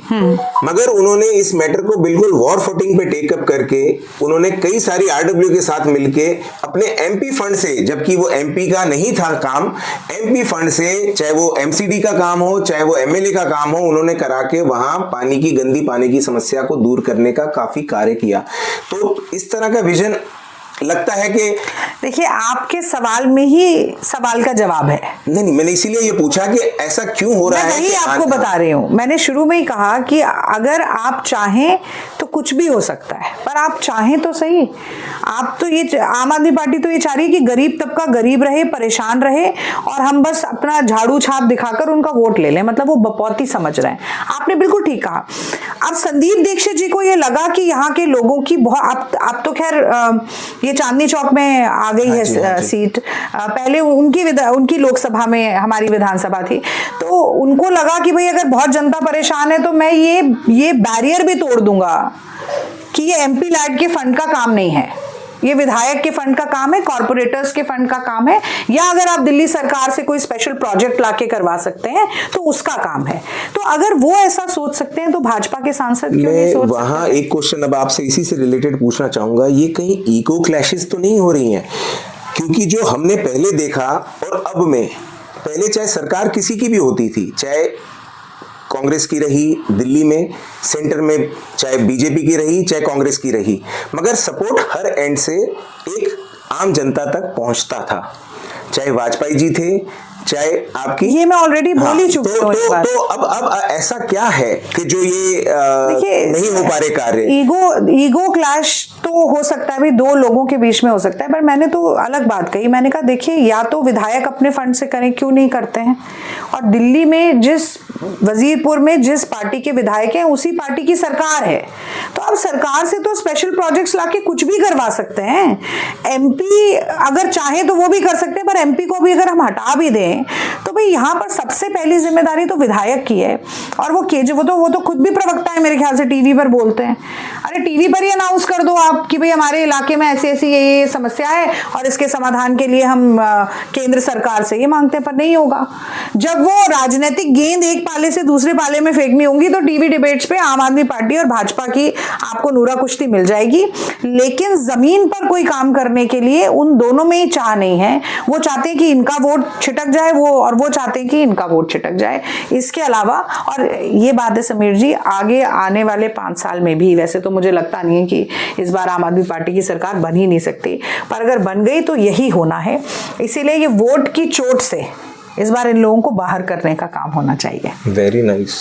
मगर उन्होंने इस मैटर को बिल्कुल वॉर फुटिंग पे टेकअप करके उन्होंने कई सारी RW के साथ मिलके अपने MP फंड से, जबकि वो MP का नहीं था काम, MP फंड से, चाहे वो MCD का काम हो चाहे वो MLA का काम हो, उन्होंने करा के वहां पानी की, गंदी पानी की समस्या को दूर करने का काफी कार्य किया। तो इस तरह का विजन लगता है कि देखिए, आपके सवाल में ही सवाल का जवाब है। नहीं, मैंने इसीलिए ये पूछा कि ऐसा क्यों हो रहा है। मैं वही आपको बता रही हूँ, मैंने शुरू में ही कहा कि अगर आप चाहें तो कुछ भी हो सकता है, पर आप चाहें तो सही। आप तो ये आम आदमी पार्टी तो ये चाह रही है कि गरीब तबका गरीब रहे, परेशान रहे, और हम बस अपना झाड़ू छाप दिखाकर उनका वोट ले लें, मतलब वो बपौती समझ रहे हैं। आपने बिल्कुल ठीक कहा। अब संदीप दीक्षित जी को ये लगा कि यहाँ के लोगों की बहुत, अब तो खैर ये चांदनी चौक में आ गई है सीट, पहले उनकी लोकसभा में हमारी विधानसभा थी, तो उनको लगा कि भाई अगर बहुत जनता परेशान है तो मैं ये बैरियर भी तोड़ दूंगा कि ये एमपी लैड के फंड का काम नहीं है, ये विधायक के फंड का काम है, कॉर्पोरेटर्स के फंड का काम है, या अगर आप दिल्ली सरकार से कोई स्पेशल प्रोजेक्ट लाके करवा सकते हैं तो उसका काम है। तो अगर वो ऐसा सोच सकते हैं तो भाजपा के सांसद क्यों नहीं सोच सकते? वहां एक क्वेश्चन अब आपसे इसी से रिलेटेड पूछना चाहूंगा, ये कहीं ईगो क्लैशेस तो नहीं हो रही हैं? क्योंकि जो हमने पहले देखा और अब में, पहले चाहे सरकार किसी की भी होती थी, चाहे कांग्रेस की रही दिल्ली में, सेंटर में चाहे बीजेपी की रही, चाहे कांग्रेस की रही, मगर सपोर्ट हर एंड से एक आम जनता तक पहुंचता था, चाहे वाजपेयी जी थे, चाहे आपकी, ये मैं ऑलरेडी बोल ही चुकी हूं। तो अब ऐसा क्या है कि जो ये नहीं हो पा रहे कार्य? ईगो क्लैश तो हो सकता है, भी दो लोगों के बीच में हो सकता है, पर मैंने तो अलग बात कही। मैंने कहा देखिए, या तो विधायक अपने फंड से करें, क्यों नहीं करते हैं, और दिल्ली में वजीरपुर में जिस पार्टी के विधायक हैं उसी पार्टी की सरकार है, तो अब सरकार से तो स्पेशल प्रोजेक्ट्स लाके कुछ भी करवा सकते हैं। एमपी अगर चाहे तो वो भी कर सकते हैं, पर एमपी को भी अगर हम हटा भी दें तो भाई यहाँ पर सबसे पहली जिम्मेदारी तो विधायक की है। और वो तो खुद भी प्रवक्ता है मेरे ख्याल से, टीवी पर बोलते हैं। अरे टीवी पर ही अनाउंस कर दो आप कि भाई हमारे इलाके में ऐसी ऐसी ये समस्या है और इसके समाधान के लिए हम केंद्र सरकार से ये मांगते हैं, पर नहीं होगा। जब वो राजनीतिक गेंद एक पाले से दूसरे पाले में फेंकनी होंगी तो टीवी डिबेट्स पे आम आदमी पार्टी और भाजपा की आपको नूरा कुश्ती मिल जाएगी, लेकिन जमीन पर कोई काम करने के लिए उन दोनों में ही चाह नहीं है। वो चाहते हैं कि इनका वोट छिटक जाए, वो चाहते हैं कि इनका वोट छिटक जाए। इसके अलावा, और ये बात है समीर जी, आगे आने वाले 5 साल में भी, वैसे तो मुझे लगता नहीं है कि इस बार आम आदमी पार्टी की सरकार बन ही नहीं सकती, पर अगर बन गई तो यही होना है। इसीलिए ये वोट की चोट से इस बार इन लोगों को बाहर करने का काम होना चाहिए। Very nice.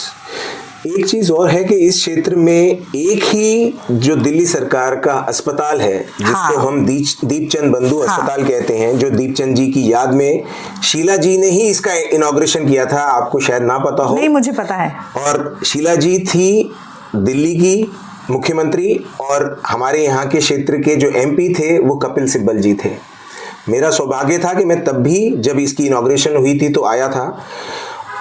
एक चीज और है कि इस क्षेत्र में एक ही जो दिल्ली सरकार का अस्पताल है, जिसको हम दीपचंद बंधु अस्पताल कहते हैं, जो दीपचंद जी की याद में शीला जी ने ही इसका इनॉग्रेशन किया था, आपको शायद ना पता हो। नहीं, मुझे पता है। और शीला जी थी दिल्ली की मुख्यमंत्री, और हमारे यहाँ के क्षेत्र के जो एमपी थे वो कपिल सिब्बल जी थे। मेरा सौभाग्य था कि मैं तब भी, जब इसकी इनॉग्रेशन हुई थी, तो आया था।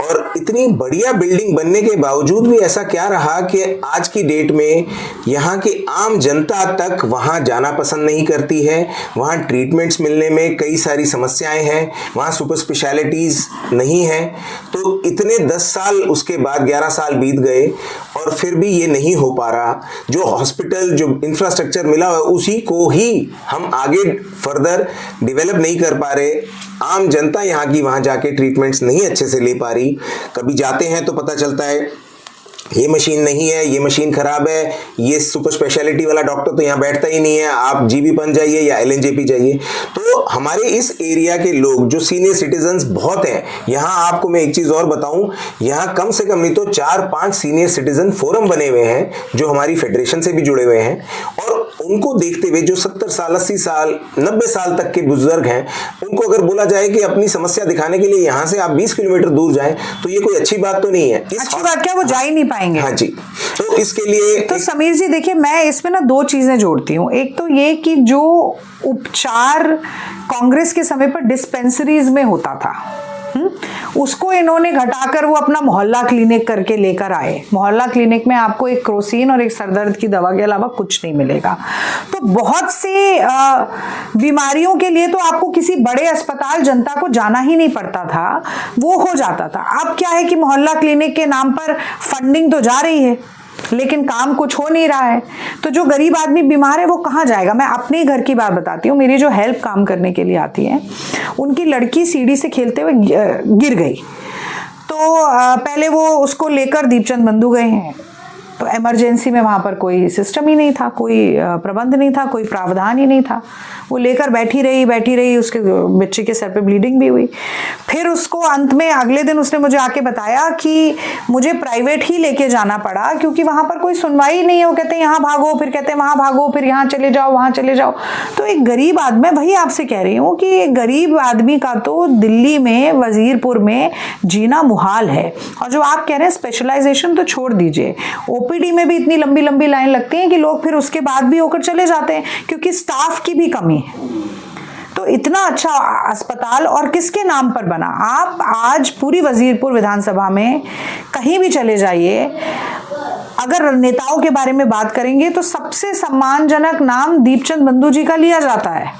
और इतनी बढ़िया बिल्डिंग बनने के बावजूद भी ऐसा क्या रहा कि आज की डेट में यहाँ की आम जनता तक वहाँ जाना पसंद नहीं करती है। वहाँ ट्रीटमेंट्स मिलने में कई सारी समस्याएं हैं, वहाँ सुपर स्पेशलिटीज़ नहीं है। तो इतने 10 साल उसके बाद 11 साल बीत गए और फिर भी ये नहीं हो पा रहा। जो हॉस्पिटल, जो इंफ्रास्ट्रक्चर मिला है, उसी को ही हम आगे फर्दर डेवलप नहीं कर पा रहे। आम जनता यहाँ की वहाँ जाके ट्रीटमेंट्स नहीं अच्छे से ले पा रही। कभी जाते हैं तो पता चलता है ये मशीन नहीं है, ये मशीन खराब है, ये सुपर स्पेशलिटी वाला डॉक्टर तो यहाँ बैठता ही नहीं है, आप जीबी पन जाइए या एलएनजेपी जाइए। तो हमारे इस एरिया के लोग जो सीनियर सिटीजन्स बहुत हैं, यहाँ आपको मैं एक चीज़ और बताऊँ, यहाँ कम से कम नहीं तो 4-5 सीनियर सिटीजन फोरम बने हुए हैं जो हमारी फेडरेशन से भी जुड़े हुए हैं। और उनको देखते हुए जो 70 साल, 80 साल, 90 साल तक के बुजुर्ग हैं, उनको अगर बोला जाए कि अपनी समस्या दिखाने के लिए यहाँ से आप 20 किलोमीटर दूर जाएं, तो ये कोई अच्छी बात तो नहीं है। अच्छी बात क्या, वो जा ही नहीं पाएंगे। हाँ जी। तो इसके लिए तो समीर जी देखिए, मैं इसमें ना 2 चीजें जोड़ती हूँ। एक तो ये कि जो उपचार कांग्रेस के समय पर डिस्पेंसरीज में होता था, उसको इन्होंने घटाकर वो अपना मोहल्ला क्लिनिक करके लेकर आए। मोहल्ला क्लिनिक में आपको एक क्रोसिन और एक सरदर्द की दवा के अलावा कुछ नहीं मिलेगा। तो बहुत से बीमारियों के लिए तो आपको किसी बड़े अस्पताल जनता को जाना ही नहीं पड़ता था, वो हो जाता था। अब क्या है कि मोहल्ला क्लिनिक के नाम पर फंडिंग तो जा रही है, लेकिन काम कुछ हो नहीं रहा है। तो जो गरीब आदमी बीमार है वो कहाँ जाएगा? मैं अपने घर की बात बताती हूँ। मेरी जो हेल्प काम करने के लिए आती है, उनकी लड़की सीढ़ी से खेलते हुए गिर गई। तो पहले वो उसको लेकर दीपचंद बंधु गए हैं, इमरजेंसी में वहाँ पर कोई सिस्टम ही नहीं था, कोई प्रबंध नहीं था, कोई प्रावधान ही नहीं था। वो लेकर बैठी रही, उसके बच्चे के सर पे ब्लीडिंग भी हुई। फिर उसको अंत में अगले दिन उसने मुझे आके बताया कि मुझे प्राइवेट ही लेके जाना पड़ा क्योंकि वहाँ पर कोई सुनवाई नहीं है। वो कहते हैं यहाँ भागो, फिर कहते हैं वहाँ भागो, फिर यहाँ चले जाओ, वहाँ चले जाओ। तो एक गरीब आदमी, मैं वही आपसे कह रही हूँ कि एक गरीब आदमी का तो दिल्ली में वजीरपुर में जीना मुहाल है। और जो आप कह रहे हैं स्पेशलाइजेशन तो छोड़ दीजिए, ओपीडी में भी इतनी लंबी लंबी लाइन लगती है कि लोग फिर उसके बाद भी होकर चले जाते हैं क्योंकि स्टाफ की भी कमी है। तो इतना अच्छा अस्पताल और किसके नाम पर बना? आप आज पूरी वजीरपुर विधानसभा में कहीं भी चले जाइए, अगर नेताओं के बारे में बात करेंगे तो सबसे सम्मानजनक नाम दीपचंद बंधु जी का लिया जाता है।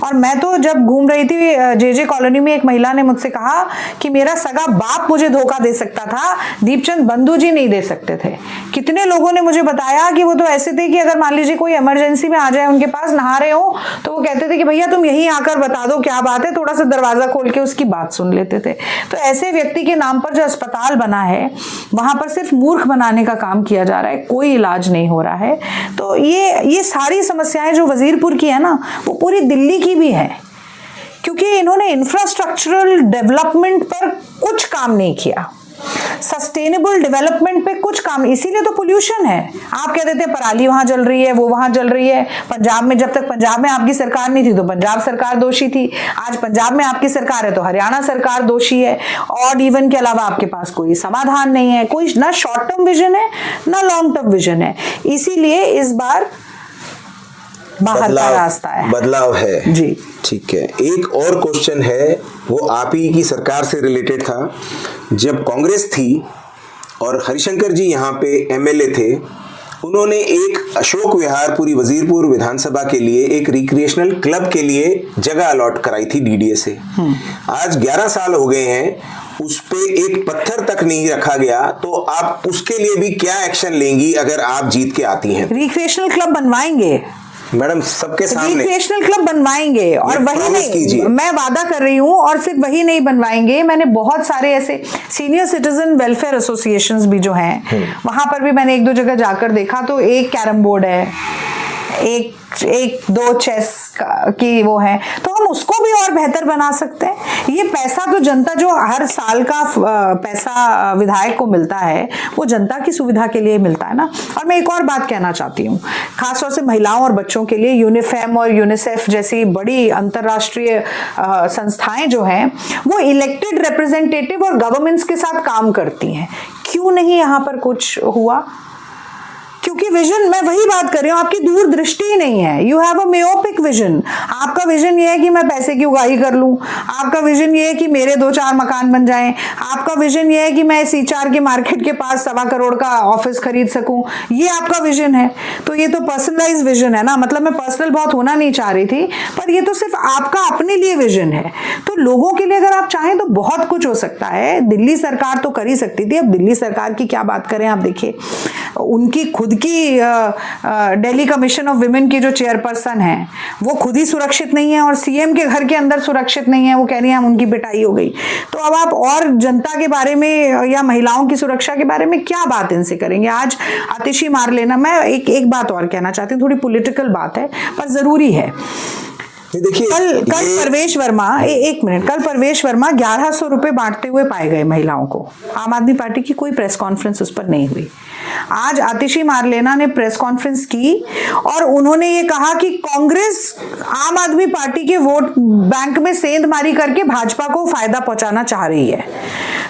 और मैं तो जब घूम रही थी जेजे कॉलोनी में, एक महिला ने मुझसे कहा कि मेरा सगा बाप मुझे धोखा दे सकता था, दीपचंद बंधु जी नहीं दे सकते थे। कितने लोगों ने मुझे बताया कि वो तो ऐसे थे कि अगर मान लीजिए कोई इमरजेंसी में आ जाए उनके पास, नहा रहे हो, तो वो कहते थे कि भैया तुम यहीं आकर बता दो क्या बात है, थोड़ा सा दरवाजा खोल के उसकी बात सुन लेते थे। तो ऐसे व्यक्ति के नाम पर जो अस्पताल बना है वहां पर सिर्फ मूर्ख बनाने का काम किया जा रहा है, कोई इलाज नहीं हो रहा है। तो ये सारी समस्याएं जो वजीरपुर की है ना, वो पूरी दिल्ली की भी है क्योंकि इन्होंने इंफ्रास्ट्रक्चरल डेवलपमेंट पर कुछ काम नहीं किया, सस्टेनेबल डेवलपमेंट पे कुछ काम, इसीलिए तो पोल्यूशन है। आप कह देते पराली वहां जल रही है, वो वहां जल रही है। पंजाब में, जब तक पंजाब में आपकी सरकार नहीं थी तो पंजाब सरकार दोषी थी, आज पंजाब में आपकी सरकार है तो हरियाणा सरकार दोषी है। और इवन के अलावा आपके पास कोई समाधान नहीं है, कोई ना शॉर्ट टर्म विजन है ना लॉन्ग टर्म विजन है। इसीलिए इस बार बाहर का रास्ता है, बदलाव है जी। ठीक है, एक और क्वेश्चन है, वो आप ही की सरकार से रिलेटेड था। जब कांग्रेस थी और हरिशंकर जी यहाँ पे एमएलए थे, उन्होंने एक अशोक विहार पूरी वजीरपुर विधानसभा के लिए एक रिक्रिएशनल क्लब के लिए जगह अलॉट कराई थी डीडीए से। आज 11 साल हो गए हैं, उस पे एक पत्थर तक नहीं रखा गया। तो आप उसके लिए भी क्या एक्शन लेंगी अगर आप जीत के आती हैं? रिक्रिएशनल क्लब बनवाएंगे मैडम, सबके सामने रिक्रिएशनल क्लब बनवाएंगे। और वही नहीं, मैं वादा कर रही हूँ, और सिर्फ वही नहीं बनवाएंगे, मैंने बहुत सारे ऐसे सीनियर सिटीजन वेलफेयर एसोसिएशंस भी जो हैं वहां पर भी मैंने 1-2 जगह जाकर देखा, तो एक कैरम बोर्ड है, एक 2 चेस की वो है, तो हम उसको भी और बेहतर बना सकते हैं। ये पैसा तो जनता, जो हर साल का पैसा विधायक को मिलता है, वो जनता की सुविधा के लिए मिलता है ना। और मैं एक और बात कहना चाहती हूँ, खासतौर से महिलाओं और बच्चों के लिए यूनिफेम और यूनिसेफ जैसी बड़ी अंतर्राष्ट्रीय संस्थाएं जो हैं, वो इलेक्टेड रिप्रेजेंटेटिव और गवर्नमेंट्स के साथ काम करती हैं। क्यों नहीं यहाँ पर कुछ हुआ? क्योंकि विजन, मैं वही बात कर रही हूँ, आपकी दूरदृष्टि ही नहीं है। You have a myopic vision. आपका विजन ये है कि मैं पैसे की उगाही कर लूं, आपका विजन ये है कि मेरे 2-4 मकान बन जाएं, आपका विजन ये है कि मैं C4 के मार्केट के पास 1.25 करोड़ का ऑफिस खरीद सकूं, ये आपका विजन है। तो ये तो पर्सनलाइज विजन है ना, मतलब मैं पर्सनल बहुत होना नहीं चाह रही थी, पर ये तो सिर्फ आपका अपने लिए विजन है। तो लोगों के लिए अगर आप चाहें तो बहुत कुछ हो सकता है। दिल्ली सरकार तो कर ही सकती थी, अब दिल्ली सरकार की क्या बात करें। आप देखिए, उनकी खुद की दिल्ली कमीशन ऑफ विमेन की जो चेयरपर्सन है, वो खुद ही सुरक्षित नहीं है और सीएम के घर के अंदर सुरक्षित नहीं है। वो कह रही है हम उनकी पिटाई हो गई। तो अब आप और जनता के बारे में या महिलाओं की सुरक्षा के बारे में क्या बात इनसे करेंगे? आज आतिशी मार लेना। मैं एक बात और कहना चाहती हूँ, थोड़ी पॉलिटिकल बात है पर जरूरी है। देखिए, कल परवेश वर्मा, एक मिनट, कल परवेश वर्मा 1100 रुपए बांटते हुए पाए गए महिलाओं को। आम आदमी पार्टी की कोई प्रेस कॉन्फ्रेंस उस पर नहीं हुई। आज आतिशी मारलेना ने प्रेस कॉन्फ्रेंस की और उन्होंने ये कहा कि कांग्रेस आम आदमी पार्टी के वोट बैंक में सेंधमारी करके भाजपा को फायदा पहुंचाना चाह रही है।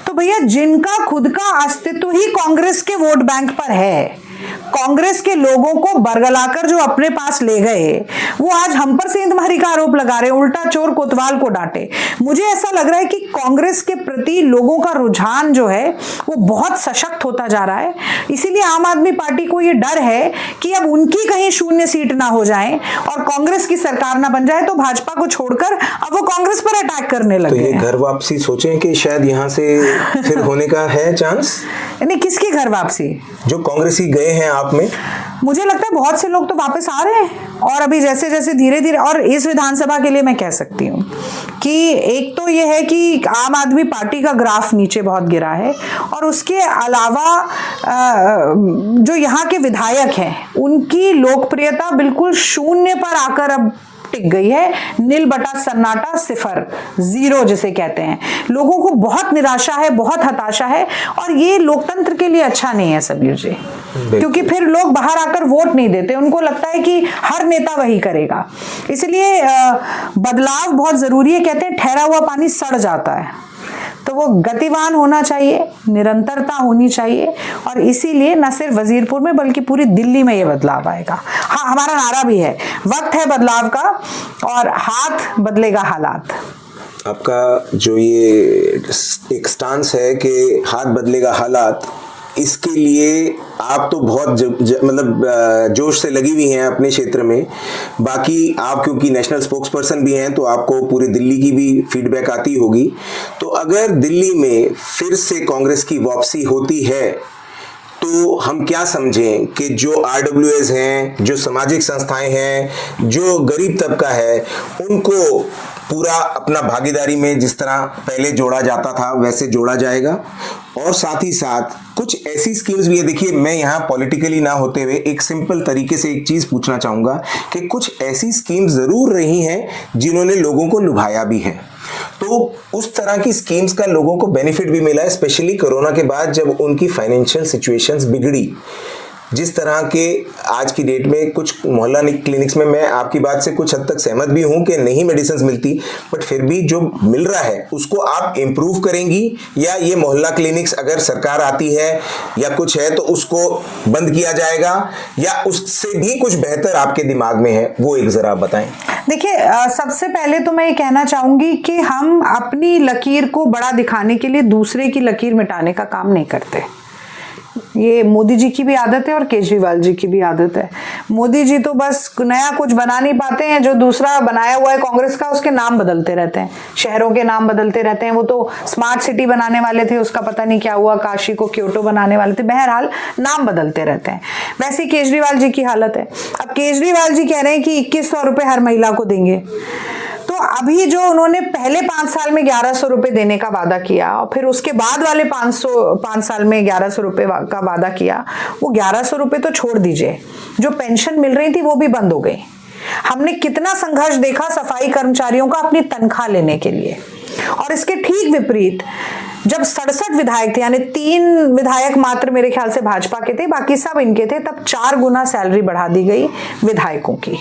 तो भैया, जिनका खुद का अस्तित्व ही कांग्रेस के वोट बैंक पर है, कांग्रेस के लोगों को बरगलाकर जो अपने पास ले गए, वो आज हम पर सेंधमारी का आरोप लगा रहे हैं, उल्टा चोर कोतवाल को डांटे। मुझे ऐसा लग रहा है कि कांग्रेस के प्रति लोगों का रुझान जो है वो बहुत सशक्त होता जा रहा है। इसीलिए आम आदमी पार्टी को ये डर है कि अब उनकी कहीं 0 सीट ना हो जाए और कांग्रेस की सरकार ना बन जाए, तो भाजपा को छोड़कर अब वो कांग्रेस पर अटैक करने लगे। तो ये घर वापसी सोचें कि शायद यहाँ से फिर होने का है चांस? नहीं, किसकी घर वापसी? जो कांग्रेसी गए हैं आप में। मुझे लगता है बहुत से लोग तो वापस आ रहे हैं, और अभी जैसे जैसे धीरे धीरे, और इस विधानसभा के लिए मैं कह सकती हूँ कि एक तो ये है कि आम आदमी पार्टी का ग्राफ नीचे बहुत गिरा है, और उसके अलावा जो यहाँ के विधायक हैं उनकी लोकप्रियता बिल्कुल शून्य पर आकर अब टिक गई है। नील बटा सन्नाटा, सिफर, जीरो जिसे कहते हैं। लोगों को बहुत निराशा है, बहुत हताशा है, और ये लोकतंत्र के लिए अच्छा नहीं है समीर जी, क्योंकि फिर लोग बाहर आकर वोट नहीं देते, उनको लगता है कि हर नेता वही करेगा। इसलिए बदलाव बहुत जरूरी है। कहते हैं ठहरा हुआ पानी सड़ जाता है, तो वो गतिवान होना चाहिए, निरंतरता होनी चाहिए, और इसीलिए न सिर्फ वजीरपुर में बल्कि पूरी दिल्ली में ये बदलाव आएगा। हाँ, हमारा नारा भी है, वक्त है बदलाव का और हाथ बदलेगा हालात। आपका जो ये एक स्टांस है कि हाथ बदलेगा हालात, इसके लिए आप तो बहुत मतलब जोश से लगी हुई हैं अपने क्षेत्र में। बाकी आप क्योंकि नेशनल स्पोक्स पर्सन भी हैं तो आपको पूरी दिल्ली की भी फीडबैक आती होगी। तो अगर दिल्ली में फिर से कांग्रेस की वापसी होती है तो हम क्या समझें कि जो RWS हैं, जो सामाजिक संस्थाएं हैं, जो गरीब तबका है, उनको पूरा अपना भागीदारी में जिस तरह पहले जोड़ा जाता था वैसे जोड़ा जाएगा। और साथ ही साथ कुछ ऐसी स्कीम्स भी है। देखिए, मैं यहाँ पॉलिटिकली ना होते हुए एक सिंपल तरीके से एक चीज पूछना चाहूंगा कि कुछ ऐसी स्कीम्स जरूर रही हैं जिन्होंने लोगों को लुभाया भी है, तो उस तरह की स्कीम्स का लोगों को बेनिफिट भी मिला है, स्पेशली कोरोना के बाद जब उनकी फाइनेंशियल सिचुएशंस बिगड़ी। जिस तरह के आज की डेट में कुछ मोहल्ला क्लिनिक्स में, मैं आपकी बात से कुछ हद तक सहमत भी हूं कि नहीं मेडिसिन मिलती, बट फिर भी जो मिल रहा है उसको आप इम्प्रूव करेंगी, या ये मोहल्ला क्लिनिक्स अगर सरकार आती है या कुछ है तो उसको बंद किया जाएगा, या उससे भी कुछ बेहतर आपके दिमाग में है, वो एक जरा बताएं। देखिए, सबसे पहले तो मैं ये कहना चाहूंगी कि हम अपनी लकीर को बड़ा दिखाने के लिए दूसरे की लकीर मिटाने का काम नहीं करते। ये मोदी जी की भी आदत है और केजरीवाल जी की भी आदत है। मोदी जी तो बस नया कुछ बना नहीं पाते हैं, जो दूसरा बनाया हुआ है कांग्रेस का उसके नाम बदलते रहते हैं, शहरों के नाम बदलते रहते हैं। वो तो स्मार्ट सिटी बनाने वाले थे, उसका पता नहीं क्या हुआ, काशी को क्योटो बनाने वाले थे, बहरहाल नाम बदलते रहते हैं। वैसे ही केजरीवाल जी की हालत है। अब केजरीवाल जी कह रहे हैं कि 2100 रुपये हर महिला को देंगे, तो अभी जो उन्होंने पहले 5 साल में 1100 रुपए देने का वादा किया और फिर उसके बाद वाले 5 साल में 1100 रुपए का वादा किया, वो 1100 रुपए तो छोड़ दीजिए, जो पेंशन मिल रही थी वो भी बंद हो गई। हमने कितना संघर्ष देखा सफाई कर्मचारियों का अपनी तनख्वाह लेने के लिए। और इसके ठीक विपरीत जब 67 विधायक थे, यानी 3 विधायक मात्र मेरे ख्याल से भाजपा के थे, बाकी सब इनके थे, तब 4 गुना सैलरी बढ़ा दी गई विधायकों की।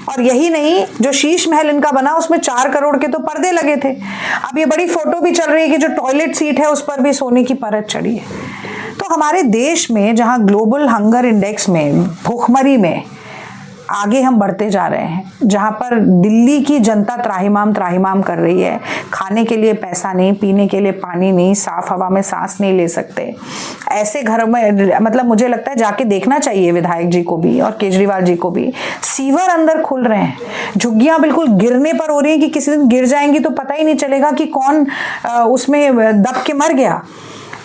और यही नहीं, जो शीश महल इनका बना उसमें 4 करोड़ के तो पर्दे लगे थे। अब ये बड़ी फोटो भी चल रही है कि जो टॉयलेट सीट है उस पर भी सोने की परत चढ़ी है। तो हमारे देश में जहां ग्लोबल हंगर इंडेक्स में, भूखमरी में आगे हम बढ़ते जा रहे हैं, जहां पर दिल्ली की जनता त्राहिमाम कर रही है, खाने के लिए पैसा नहीं, पीने के लिए पानी नहीं, साफ हवा में सांस नहीं ले सकते, ऐसे घरों में मतलब मुझे लगता है जाके देखना चाहिए विधायक जी को भी और केजरीवाल जी को भी। सीवर अंदर खुल रहे हैं, झुग्गियां बिल्कुल गिरने पर हो रही हैं कि किसी दिन गिर जाएंगी तो पता ही नहीं चलेगा कि कौन उसमें दब के मर गया।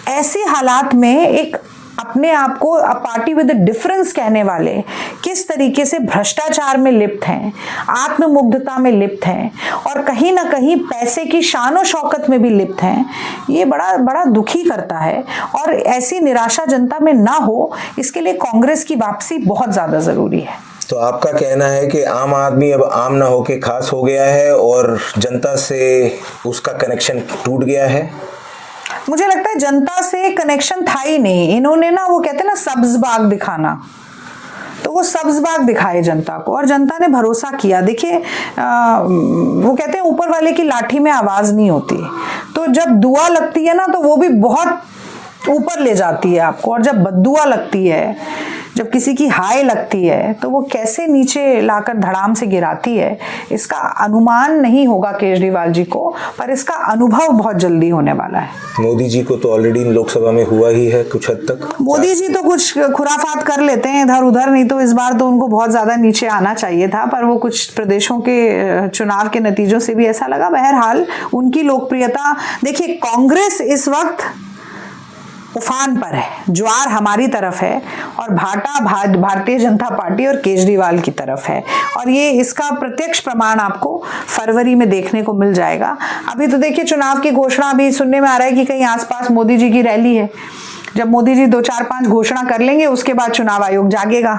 ऐसे हालात में एक अपने आप को अ पार्टी विद डिफरेंस कहने वाले किस तरीके से भ्रष्टाचार में लिप्त हैं, आत्ममुग्धता में लिप्त हैं और कहीं ना कहीं पैसे की शान और शौकत में भी लिप्त हैं, ये बड़ा बड़ा दुखी करता है। और ऐसी निराशा जनता में ना हो, इसके लिए कांग्रेस की वापसी बहुत ज्यादा जरूरी है। तो आपका कहना है कि आम आदमी अब आम ना होके खास हो गया है और जनता से उसका कनेक्शन टूट गया है? मुझे लगता है जनता से कनेक्शन था ही नहीं। इन्होंने ना, वो कहते हैं ना सब्ज बाग दिखाना, तो वो सब्ज बाग दिखाए जनता को और जनता ने भरोसा किया। देखिए, वो कहते हैं ऊपर वाले की लाठी में आवाज नहीं होती, तो जब दुआ लगती है ना तो वो भी बहुत ऊपर ले जाती है आपको, और जब बद्दुआ लगती है, जब किसी की हाय लगती है, तो वो कैसे नीचे लाकर धड़ाम से गिराती है, इसका अनुमान नहीं होगा केजरीवाल जी को, पर इसका अनुभव बहुत जल्दी होने वाला है। मोदी जी को तो ऑलरेडी लोकसभा में हुआ ही है कुछ हद तक। मोदी जी तो कुछ खुराफात कर लेते हैं इधर उधर, नहीं तो इस बार तो उनको बहुत ज्यादा नीचे आना चाहिए था, पर वो कुछ प्रदेशों के चुनाव के नतीजों से भी ऐसा लगा। बहरहाल उनकी लोकप्रियता, देखिए कांग्रेस इस वक्त उफान पर है, ज्वार हमारी तरफ है और भाटा भारतीय जनता पार्टी और केजरीवाल की तरफ है। और ये इसका प्रत्यक्ष प्रमाण आपको फरवरी में देखने को मिल जाएगा। अभी तो देखिए चुनाव की घोषणा अभी सुनने में आ रहा है कि कहीं आसपास मोदी जी की रैली है। जब मोदी जी 2-4-5 घोषणा कर लेंगे उसके बाद चुनाव आयोग जागेगा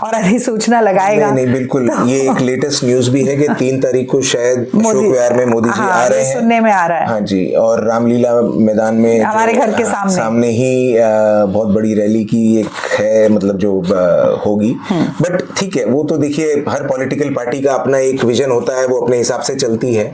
और अधिसूचना लगाएगा। नहीं बिल्कुल, ये एक लेटेस्ट न्यूज भी है कि 3 तारीख को शायद अशोक विहार में मोदी जी आ रहे हैं, सुनने में आ रहा है। हाँ जी, और रामलीला मैदान में हमारे घर के सामने ही बहुत बड़ी रैली की एक है, मतलब जो होगी। बट ठीक है, वो तो देखिए हर पॉलिटिकल पार्टी का अपना एक विजन होता है, वो अपने हिसाब से चलती है।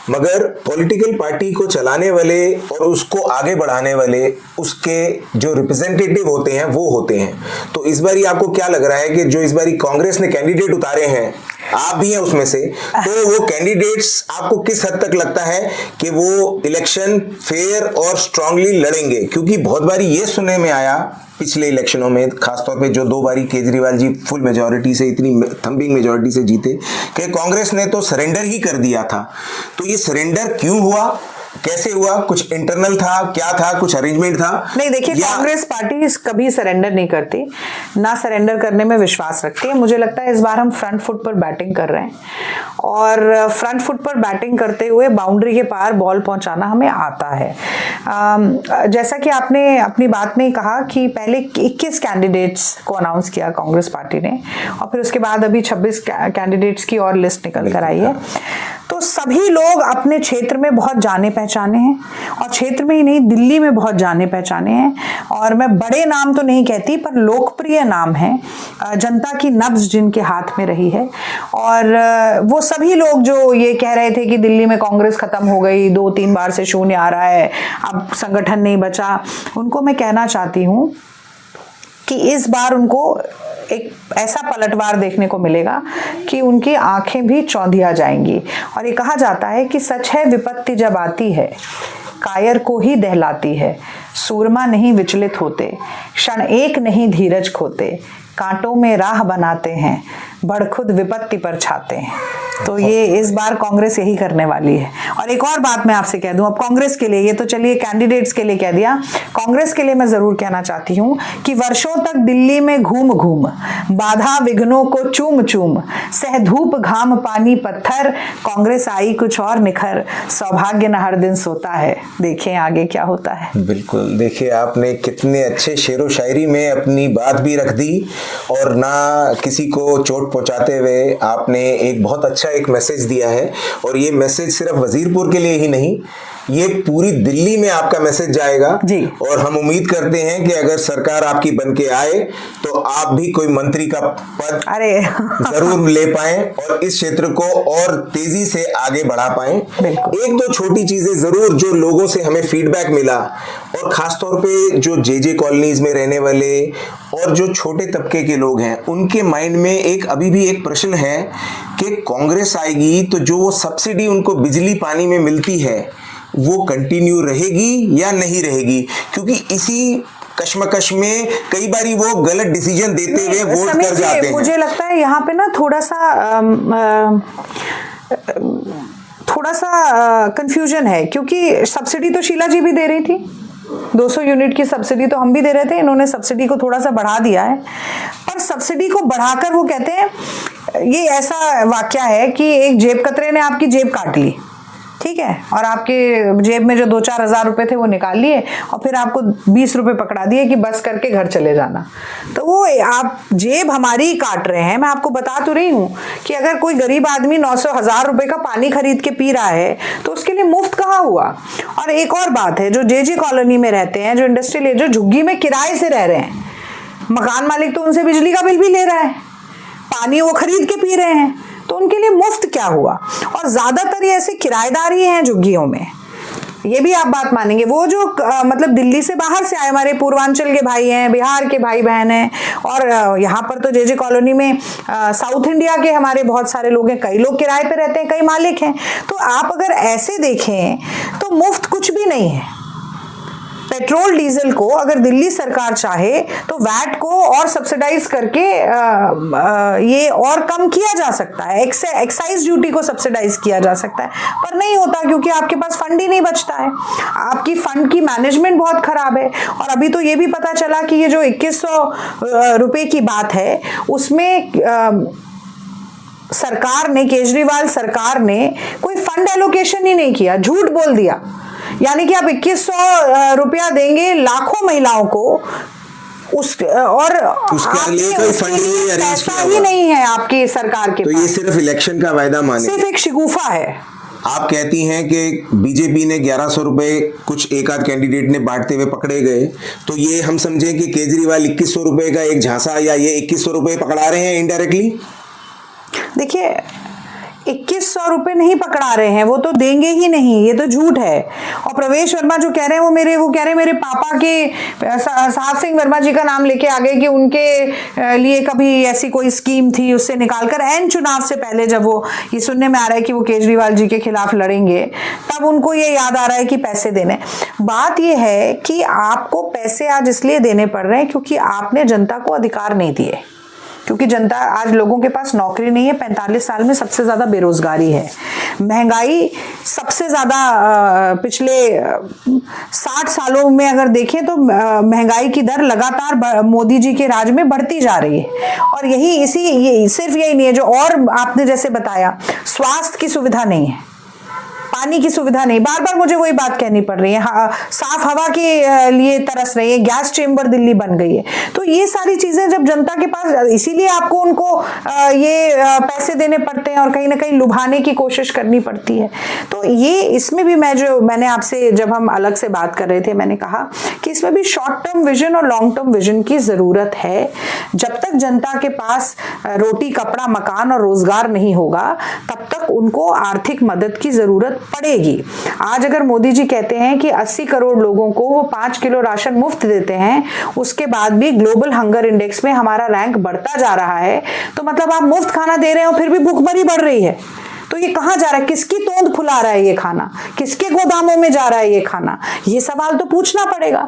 मगर पॉलिटिकल पार्टी को चलाने वाले और उसको आगे बढ़ाने वाले उसके जो रिप्रेजेंटेटिव होते हैं वो होते हैं। तो इस बारी आपको क्या लग रहा है कि जो इस बारी कांग्रेस ने कैंडिडेट उतारे हैं, आप भी हैं उसमें से, तो वो कैंडिडेट्स आपको किस हद तक लगता है कि वो इलेक्शन फेयर और स्ट्रांगली लड़ेंगे? क्योंकि बहुत बारी ये सुनने में आया पिछले इलेक्शनों में, खासतौर पे जो 2 बारी केजरीवाल जी फुल मेजॉरिटी से, इतनी थंबिंग मेजॉरिटी से जीते, कि कांग्रेस ने तो सरेंडर ही कर दिया था। तो ये सरेंडर क्यों हुआ, कैसे हुआ? कुछ इंटरनल था, क्या था, कुछ अरेंजमेंट था? नहीं देखिए, कांग्रेस पार्टी कभी सरेंडर नहीं करती, ना सरेंडर करने में विश्वास रखती है। मुझे लगता है इस बार हम फ्रंट फुट पर बैटिंग कर रहे हैं और फ्रंट फुट पर बैटिंग करते हुए बाउंड्री के पार बॉल पहुंचाना हमें आता है। जैसा कि आपने अपनी बात में कहा कि पहले 21 कैंडिडेट्स को अनाउंस किया कांग्रेस पार्टी ने और फिर उसके बाद अभी 26 कैंडिडेट्स की और लिस्ट निकल कर आई है। तो सभी लोग अपने क्षेत्र में बहुत जाने पहचाने हैं और क्षेत्र में ही नहीं, दिल्ली में बहुत जाने पहचाने हैं। और मैं बड़े नाम तो नहीं कहती, पर लोकप्रिय नाम हैं, जनता की नब्ज जिनके हाथ में रही है। और वो सभी लोग जो ये कह रहे थे कि दिल्ली में कांग्रेस खत्म हो गई, 2-3 बार से शून्य आ रहा है, अब संगठन नहीं बचा, उनको मैं कहना चाहती हूँ कि इस बार उनको एक ऐसा पलटवार देखने को मिलेगा कि उनकी आंखें भी चौंधिया जाएंगी। और ये कहा जाता है कि सच है विपत्ति जब आती है कायर को ही दहलाती है, सूरमा नहीं विचलित होते, क्षण एक नहीं धीरज खोते, कांटों में राह बनाते हैं, बढ़ खुद विपत्ति पर छाते हैं। तो ये इस बार कांग्रेस यही करने वाली है। और एक और बात मैं आपसे कह दूं, अब कांग्रेस के लिए, ये तो चलिए कैंडिडेट्स के लिए कह दिया, कांग्रेस के लिए मैं जरूर कहना चाहती हूं कि वर्षों तक दिल्ली में घूम घूम, बाधा विघ्नों को चूम चूम, सह धूप घाम पानी पत्थर, कांग्रेस आई कुछ और निखर, सौभाग्य न हर दिन सोता है, देखें आगे क्या होता है। बिल्कुल, देखिए आपने कितने अच्छे शेरो शायरी में अपनी बात भी रख दी और ना किसी को चोट पहुंचाते हुए आपने एक बहुत अच्छा एक मैसेज दिया है। और ये मैसेज सिर्फ वजीरपुर के लिए ही नहीं, ये पूरी दिल्ली में आपका मैसेज जाएगा जी। और हम उम्मीद करते हैं कि अगर सरकार आपकी बन के आए तो आप भी कोई मंत्री का पद जरूर ले पाएं और इस क्षेत्र को और तेजी से आगे बढ़ा पाएं। एक दो छोटी चीजें जरूर जो लोगों से हमें फीडबैक मिला, और खासतौर पे जो जे कॉलोनीज में रहने वाले और जो छोटे तबके के लोग हैं, उनके माइंड में एक अभी भी एक प्रश्न है कि कांग्रेस आएगी तो जो वो सब्सिडी उनको बिजली पानी में मिलती है वो कंटिन्यू रहेगी या नहीं रहेगी, क्योंकि इसी कश्मकश में कई बारी वो गलत डिसीजन देते हुए वोट कर जाते हैं। मुझे लगता है यहाँ पे ना थोड़ा सा कंफ्यूजन है, क्योंकि सब्सिडी तो शीला जी भी दे रही थी, 200 यूनिट की सब्सिडी तो हम भी दे रहे थे, इन्होंने सब्सिडी को थोड़ा सा बढ़ा दिया है। पर सब्सिडी को बढ़ाकर वो कहते हैं, ये ऐसा वाक्या है कि एक जेब कतरे ने आपकी जेब काट ली, ठीक है, और आपके जेब में जो 2-4 हज़ार रुपए थे वो निकाल लिए और फिर आपको 20 रुपए पकड़ा दिए कि बस करके घर चले जाना। तो वो आप जेब हमारी काट रहे हैं। मैं आपको बता तो रही हूँ कि अगर कोई गरीब आदमी 900-1000 रुपए का पानी खरीद के पी रहा है तो उसके लिए मुफ्त कहाँ हुआ। और एक और बात है, जो जे कॉलोनी में रहते हैं, जो इंडस्ट्रियल, जो झुग्गी में किराए से रह रहे हैं, मकान मालिक तो उनसे बिजली का बिल भी ले रहा है, पानी वो खरीद के पी रहे हैं, तो उनके लिए मुफ्त क्या हुआ। और ज्यादातर ये ऐसे किराएदार ही हैं झुग्गियों में, ये भी आप बात मानेंगे। वो जो मतलब दिल्ली से बाहर से आए हमारे पूर्वांचल के भाई हैं, बिहार के भाई बहन हैं, और यहाँ पर तो जे कॉलोनी में साउथ इंडिया के हमारे बहुत सारे लोग हैं, कई लोग किराए पे रहते हैं, कई मालिक हैं। तो आप अगर ऐसे देखें तो मुफ्त कुछ भी नहीं है। पेट्रोल डीजल को अगर दिल्ली सरकार चाहे तो वैट को और सब्सिडाइज करके ये और कम किया जा सकता है, एक्साइज ड्यूटी को सब्सिडाइज किया जा सकता है, पर नहीं होता क्योंकि आपके पास फंड ही नहीं बचता है। आपकी फंड की मैनेजमेंट बहुत खराब है। और अभी तो ये भी पता चला कि ये जो 2100 रुपए की बात है उसमें सरकार ने, केजरीवाल सरकार ने कोई फंड एलोकेशन ही नहीं किया, झूठ बोल दिया। यानी कि आप 2100 रुपया देंगे लाखों महिलाओं को, और उसके लिए कोई फंड नहीं अरेंज पैसा ही नहीं है आपकी सरकार के पास। तो ये सिर्फ इलेक्शन का वायदा माने, सिर्फ एक शिगुफा है। आप कहती हैं कि बीजेपी ने 1100 रुपए कुछ एक आध कैंडिडेट ने बांटते हुए पकड़े गए, तो ये हम समझें कि केजरीवाल 2100 रुपए का एक झांसा या ये 2100 रुपए पकड़ा रहे हैं इनडायरेक्टली? देखिए 2100 रुपए नहीं पकड़ा रहे हैं, वो तो देंगे ही नहीं, ये तो झूठ है। और प्रवेश वर्मा जो कह रहे हैं वो कह रहे हैं मेरे पापा के साहब सिंह वर्मा जी का नाम लेके आ गए कि उनके लिए कभी ऐसी कोई स्कीम थी, उससे निकालकर एन चुनाव से पहले जब वो ये सुनने में आ रहा है कि वो केजरीवाल जी के खिलाफ लड़ेंगे, तब उनको ये याद आ रहा है कि पैसे देने। बात ये है कि आपको पैसे आज इसलिए देने पड़ रहे हैं क्योंकि आपने जनता को अधिकार नहीं दिए, क्योंकि जनता, आज लोगों के पास नौकरी नहीं है। 45 साल में सबसे ज्यादा बेरोजगारी है, महंगाई सबसे ज्यादा पिछले 60 सालों में अगर देखें तो महंगाई की दर लगातार मोदी जी के राज में बढ़ती जा रही है। और यही सिर्फ यही नहीं है, जो और आपने जैसे बताया, स्वास्थ्य की सुविधा नहीं है, पानी की सुविधा नहीं, बार बार मुझे वही बात कहनी पड़ रही है, साफ हवा के लिए तरस रही है, गैस चेंबर दिल्ली बन गई है। तो ये सारी चीजें जब जनता के पास, इसीलिए आपको उनको ये पैसे देने पड़ते हैं और कहीं ना कहीं लुभाने की कोशिश करनी पड़ती है। तो ये इसमें भी मैंने आपसे जब हम अलग से बात कर रहे थे, मैंने कहा कि इसमें भी शॉर्ट टर्म विजन और लॉन्ग टर्म विजन की जरूरत है। जब तक जनता के पास रोटी, कपड़ा, मकान और रोजगार नहीं होगा, तब तक उनको आर्थिक मदद की जरूरत पड़ेगी। आज अगर मोदी जी कहते हैं कि 80 करोड़ लोगों को वो 5 किलो राशन मुफ्त देते हैं, उसके बाद भी ग्लोबल हंगर इंडेक्स में हमारा रैंक बढ़ता जा रहा है, तो मतलब आप मुफ्त खाना दे रहे हो फिर भी भूखमरी बढ़ रही है। तो ये कहां जा रहा है, किसकी तोंद फुला रहा है ये खाना, किसके गोदामों में जा रहा है ये खाना, ये सवाल तो पूछना पड़ेगा।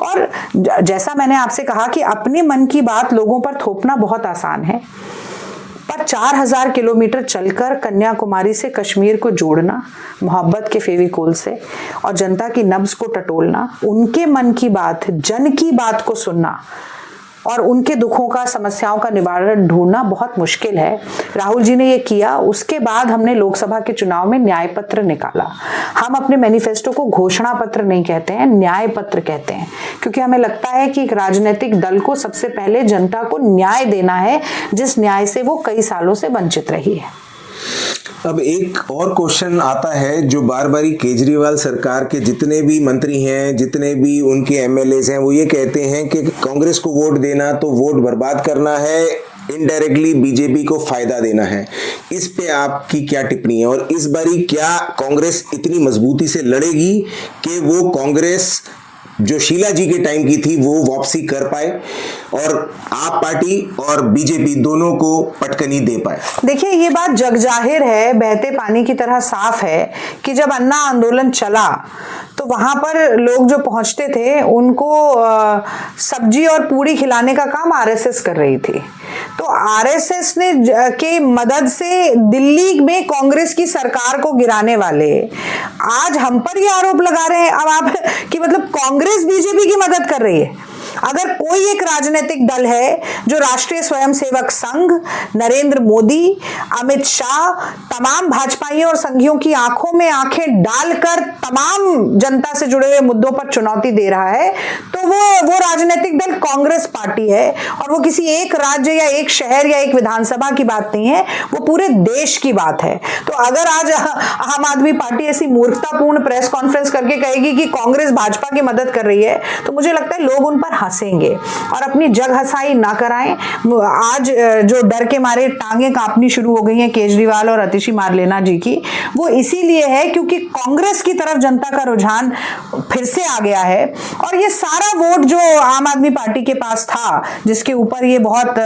और जैसा मैंने आपसे कहा कि अपने मन की बात लोगों पर थोपना बहुत आसान है, पर 4000 किलोमीटर चलकर कन्याकुमारी से कश्मीर को जोड़ना मोहब्बत के फेविकोल से और जनता की नब्ज को टटोलना, उनके मन की बात, जन की बात को सुनना और उनके दुखों का, समस्याओं का निवारण ढूंढना बहुत मुश्किल है। राहुल जी ने ये किया। उसके बाद हमने लोकसभा के चुनाव में न्याय पत्र निकाला। हम अपने मैनिफेस्टो को घोषणा पत्र नहीं कहते हैं, न्याय पत्र कहते हैं, क्योंकि हमें लगता है कि एक राजनीतिक दल को सबसे पहले जनता को न्याय देना है, जिस न्याय से वो कई सालों से वंचित रही है। अब एक और क्वेश्चन आता है जो बार बार केजरीवाल सरकार के जितने भी मंत्री हैं, जितने भी उनके एमएलएज हैं, वो ये कहते हैं कि कांग्रेस को वोट देना तो वोट बर्बाद करना है, इनडायरेक्टली बीजेपी को फायदा देना है। इस पे आपकी क्या टिप्पणी है? और इस बारी क्या कांग्रेस इतनी मजबूती से लड़ेगी कि वो कांग्रेस जो शीला जी के टाइम की थी वो वापसी कर पाए और आप पार्टी और बीजेपी दोनों को पटकनी दे पाए? देखिए, ये बात जग जाहिर है, बहते पानी की तरह साफ है कि जब अन्ना आंदोलन चला तो वहां पर लोग जो पहुंचते थे उनको सब्जी और पूड़ी खिलाने का काम आरएसएस कर रही थी। तो आरएसएस ने के मदद से दिल्ली में कांग्रेस की सरकार को गिराने वाले आज हम पर ये आरोप लगा रहे हैं अब आप कि मतलब कांग्रेस बीजेपी की मदद कर रही है। अगर कोई एक राजनीतिक दल है जो राष्ट्रीय स्वयंसेवक संघ, नरेंद्र मोदी, अमित शाह, तमाम भाजपाइयों और संघियों की आंखों में आंखें डालकर तमाम जनता से जुड़े हुए मुद्दों पर चुनौती दे रहा है, तो वो राजनीतिक दल कांग्रेस पार्टी है। और वो किसी एक राज्य या एक शहर या एक विधानसभा की बात नहीं है, वो पूरे देश की बात है। तो अगर आज आम आदमी पार्टी ऐसी मूर्खतापूर्ण प्रेस कॉन्फ्रेंस करके कहेगी कि कांग्रेस भाजपा की मदद कर रही है, तो मुझे लगता है लोग उन पर हंसेंगे और अपनी जग हंसाई ना कराएं। आज जो डर के मारे टांगे कांपनी शुरू हो गई हैं केजरीवाल और आतिशी मारलेना जी की, वो इसीलिए है क्योंकि कांग्रेस की तरफ जनता का रुझान फिर से आ गया है। और ये सारा वोट जो आम आदमी पार्टी के पास था, जिसके ऊपर ये बहुत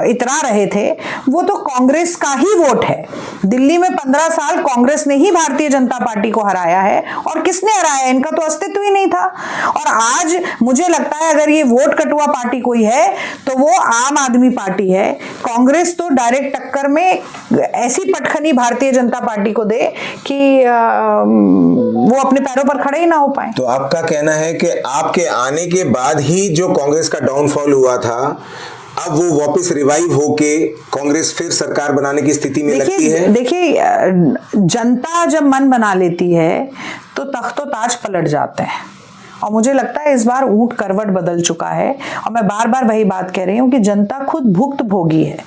इतरा रहे थे, वो तो कांग्रेस का ही वोट है। दिल्ली में 15 साल कांग्रेस ने ही भारतीय जनता पार्टी को हराया है। और किसने हराया? इनका तो अस्तित्व ही नहीं था। और आज मुझे लगता है अगर ये वोट कटुआ पार्टी कोई है तो वो आम आदमी पार्टी है। कांग्रेस तो डायरेक्ट टक्कर में ऐसी पटखनी भारतीय जनता पार्टी को दे कि वो अपने पैरों पर खड़े ही ना हो पाए। तो आपका कहना है कि आपके आने के बाद ही जो कांग्रेस का डाउनफॉल हुआ था, अब वो वापस रिवाइव होके कांग्रेस फिर सरकार बनाने की स्थिति में लगती है? देखिए, जनता जब मन बना लेती है तो तख्तो ताज पलट जाते हैं। और मुझे लगता है इस बार ऊंट करवट बदल चुका है। और मैं बार बार वही बात कह रही हूँ कि जनता खुद भुक्त भोगी है।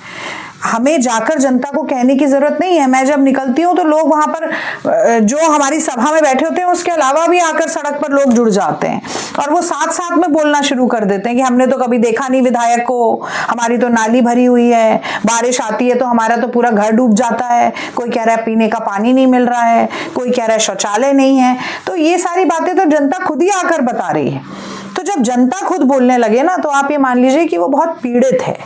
हमें जाकर जनता को कहने की जरूरत नहीं है। मैं जब निकलती हूँ तो लोग वहां पर जो हमारी सभा में बैठे होते हैं उसके अलावा भी आकर सड़क पर लोग जुड़ जाते हैं और वो साथ साथ में बोलना शुरू कर देते हैं कि हमने तो कभी देखा नहीं विधायक को, हमारी तो नाली भरी हुई है, बारिश आती है तो हमारा तो पूरा घर डूब जाता है, कोई कह रहा है पीने का पानी नहीं मिल रहा है, कोई कह रहा है शौचालय नहीं है। तो ये सारी बातें तो जनता खुद ही आकर बता रही है। तो जब जनता खुद बोलने लगे ना, तो आप ये मान लीजिए कि वो बहुत पीड़ित है।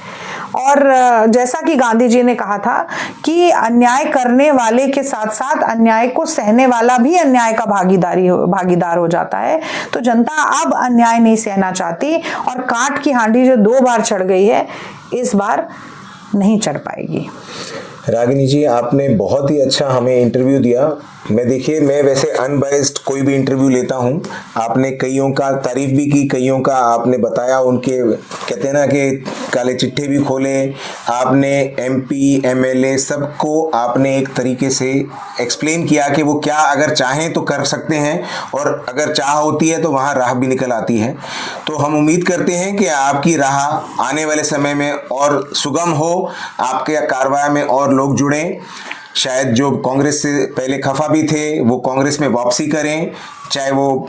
और जैसा कि गांधी जी ने कहा था कि अन्याय करने वाले के साथ साथ अन्याय को सहने वाला भी अन्याय का भागीदार हो जाता है। तो जनता अब अन्याय नहीं सहना चाहती और काट की हांडी जो 2 बार चढ़ गई है, इस बार नहीं चढ़ पाएगी। रागिनी जी, आपने बहुत ही अच्छा हमें इंटरव्यू दिया। मैं वैसे अनबायस्ड कोई भी इंटरव्यू लेता हूं। आपने कईयों का तारीफ भी की, कईयों का आपने बताया, उनके कहते हैं ना कि काले चिट्ठे भी खोले। आपने एमपी एमएलए सबको आपने एक तरीके से एक्सप्लेन किया कि वो क्या अगर चाहें तो कर सकते हैं और अगर चाह होती है तो वहाँ राह भी निकल आती है। तो हम उम्मीद करते हैं कि आपकी राह आने वाले समय में और सुगम हो, आपके कारवां में और लोग जुड़ें। शायद जो कांग्रेस से पहले खफा भी थे वो कांग्रेस में वापसी करें, चाहे वो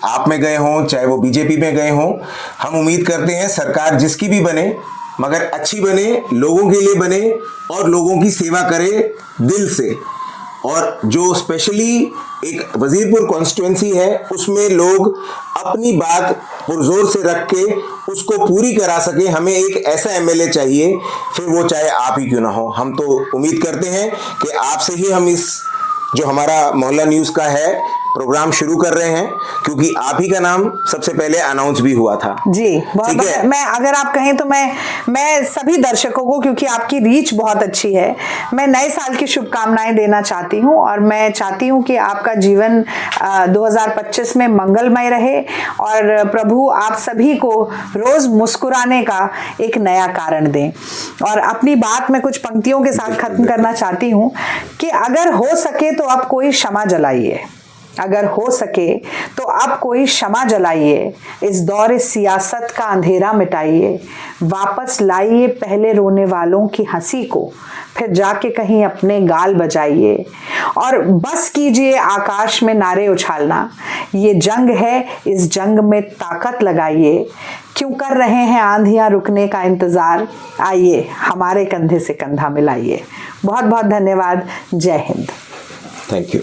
आप में गए हों चाहे वो बीजेपी में गए हों। हम उम्मीद करते हैं सरकार जिसकी भी बने मगर अच्छी बने, लोगों के लिए बने और लोगों की सेवा करे दिल से। और जो स्पेशली एक वजीरपुर कॉन्स्टिट्यूएंसी है उसमें लोग अपनी बात पुरजोर से रख के उसको पूरी करा सके। हमें एक ऐसा एमएलए चाहिए, फिर वो चाहे आप ही क्यों ना हो। हम तो उम्मीद करते हैं कि आपसे ही हम इस जो हमारा मोहल्ला न्यूज़ का है प्रोग्राम शुरू कर रहे हैं, क्योंकि आप ही का नाम सबसे पहले अनाउंस भी हुआ था। जी, बहुत मैं अगर आप कहें तो मैं सभी दर्शकों को, क्योंकि आपकी रीच बहुत अच्छी है, मैं नए साल की शुभकामनाएं देना चाहती हूं। और मैं चाहती हूं कि आपका जीवन 2025 में मंगलमय रहे और प्रभु आप सभी को रोज मुस्कुराने का एक नया कारण दें। और अपनी बात मैं कुछ पंक्तियों के साथ खत्म करना चाहती हूं कि अगर हो सके तो आप कोई क्षमा जलाइए, अगर हो सके तो आप कोई क्षमा जलाइए, इस दौर सियासत का अंधेरा मिटाइए, वापस लाइए पहले रोने वालों की हंसी को, फिर जाके कहीं अपने गाल बजाइए और बस कीजिए आकाश में नारे उछालना। ये जंग है, इस जंग में ताकत लगाइए, क्यों कर रहे हैं आंधियां रुकने का इंतजार, आइए हमारे कंधे से कंधा मिलाइए। बहुत बहुत धन्यवाद। जय हिंद। Thank you.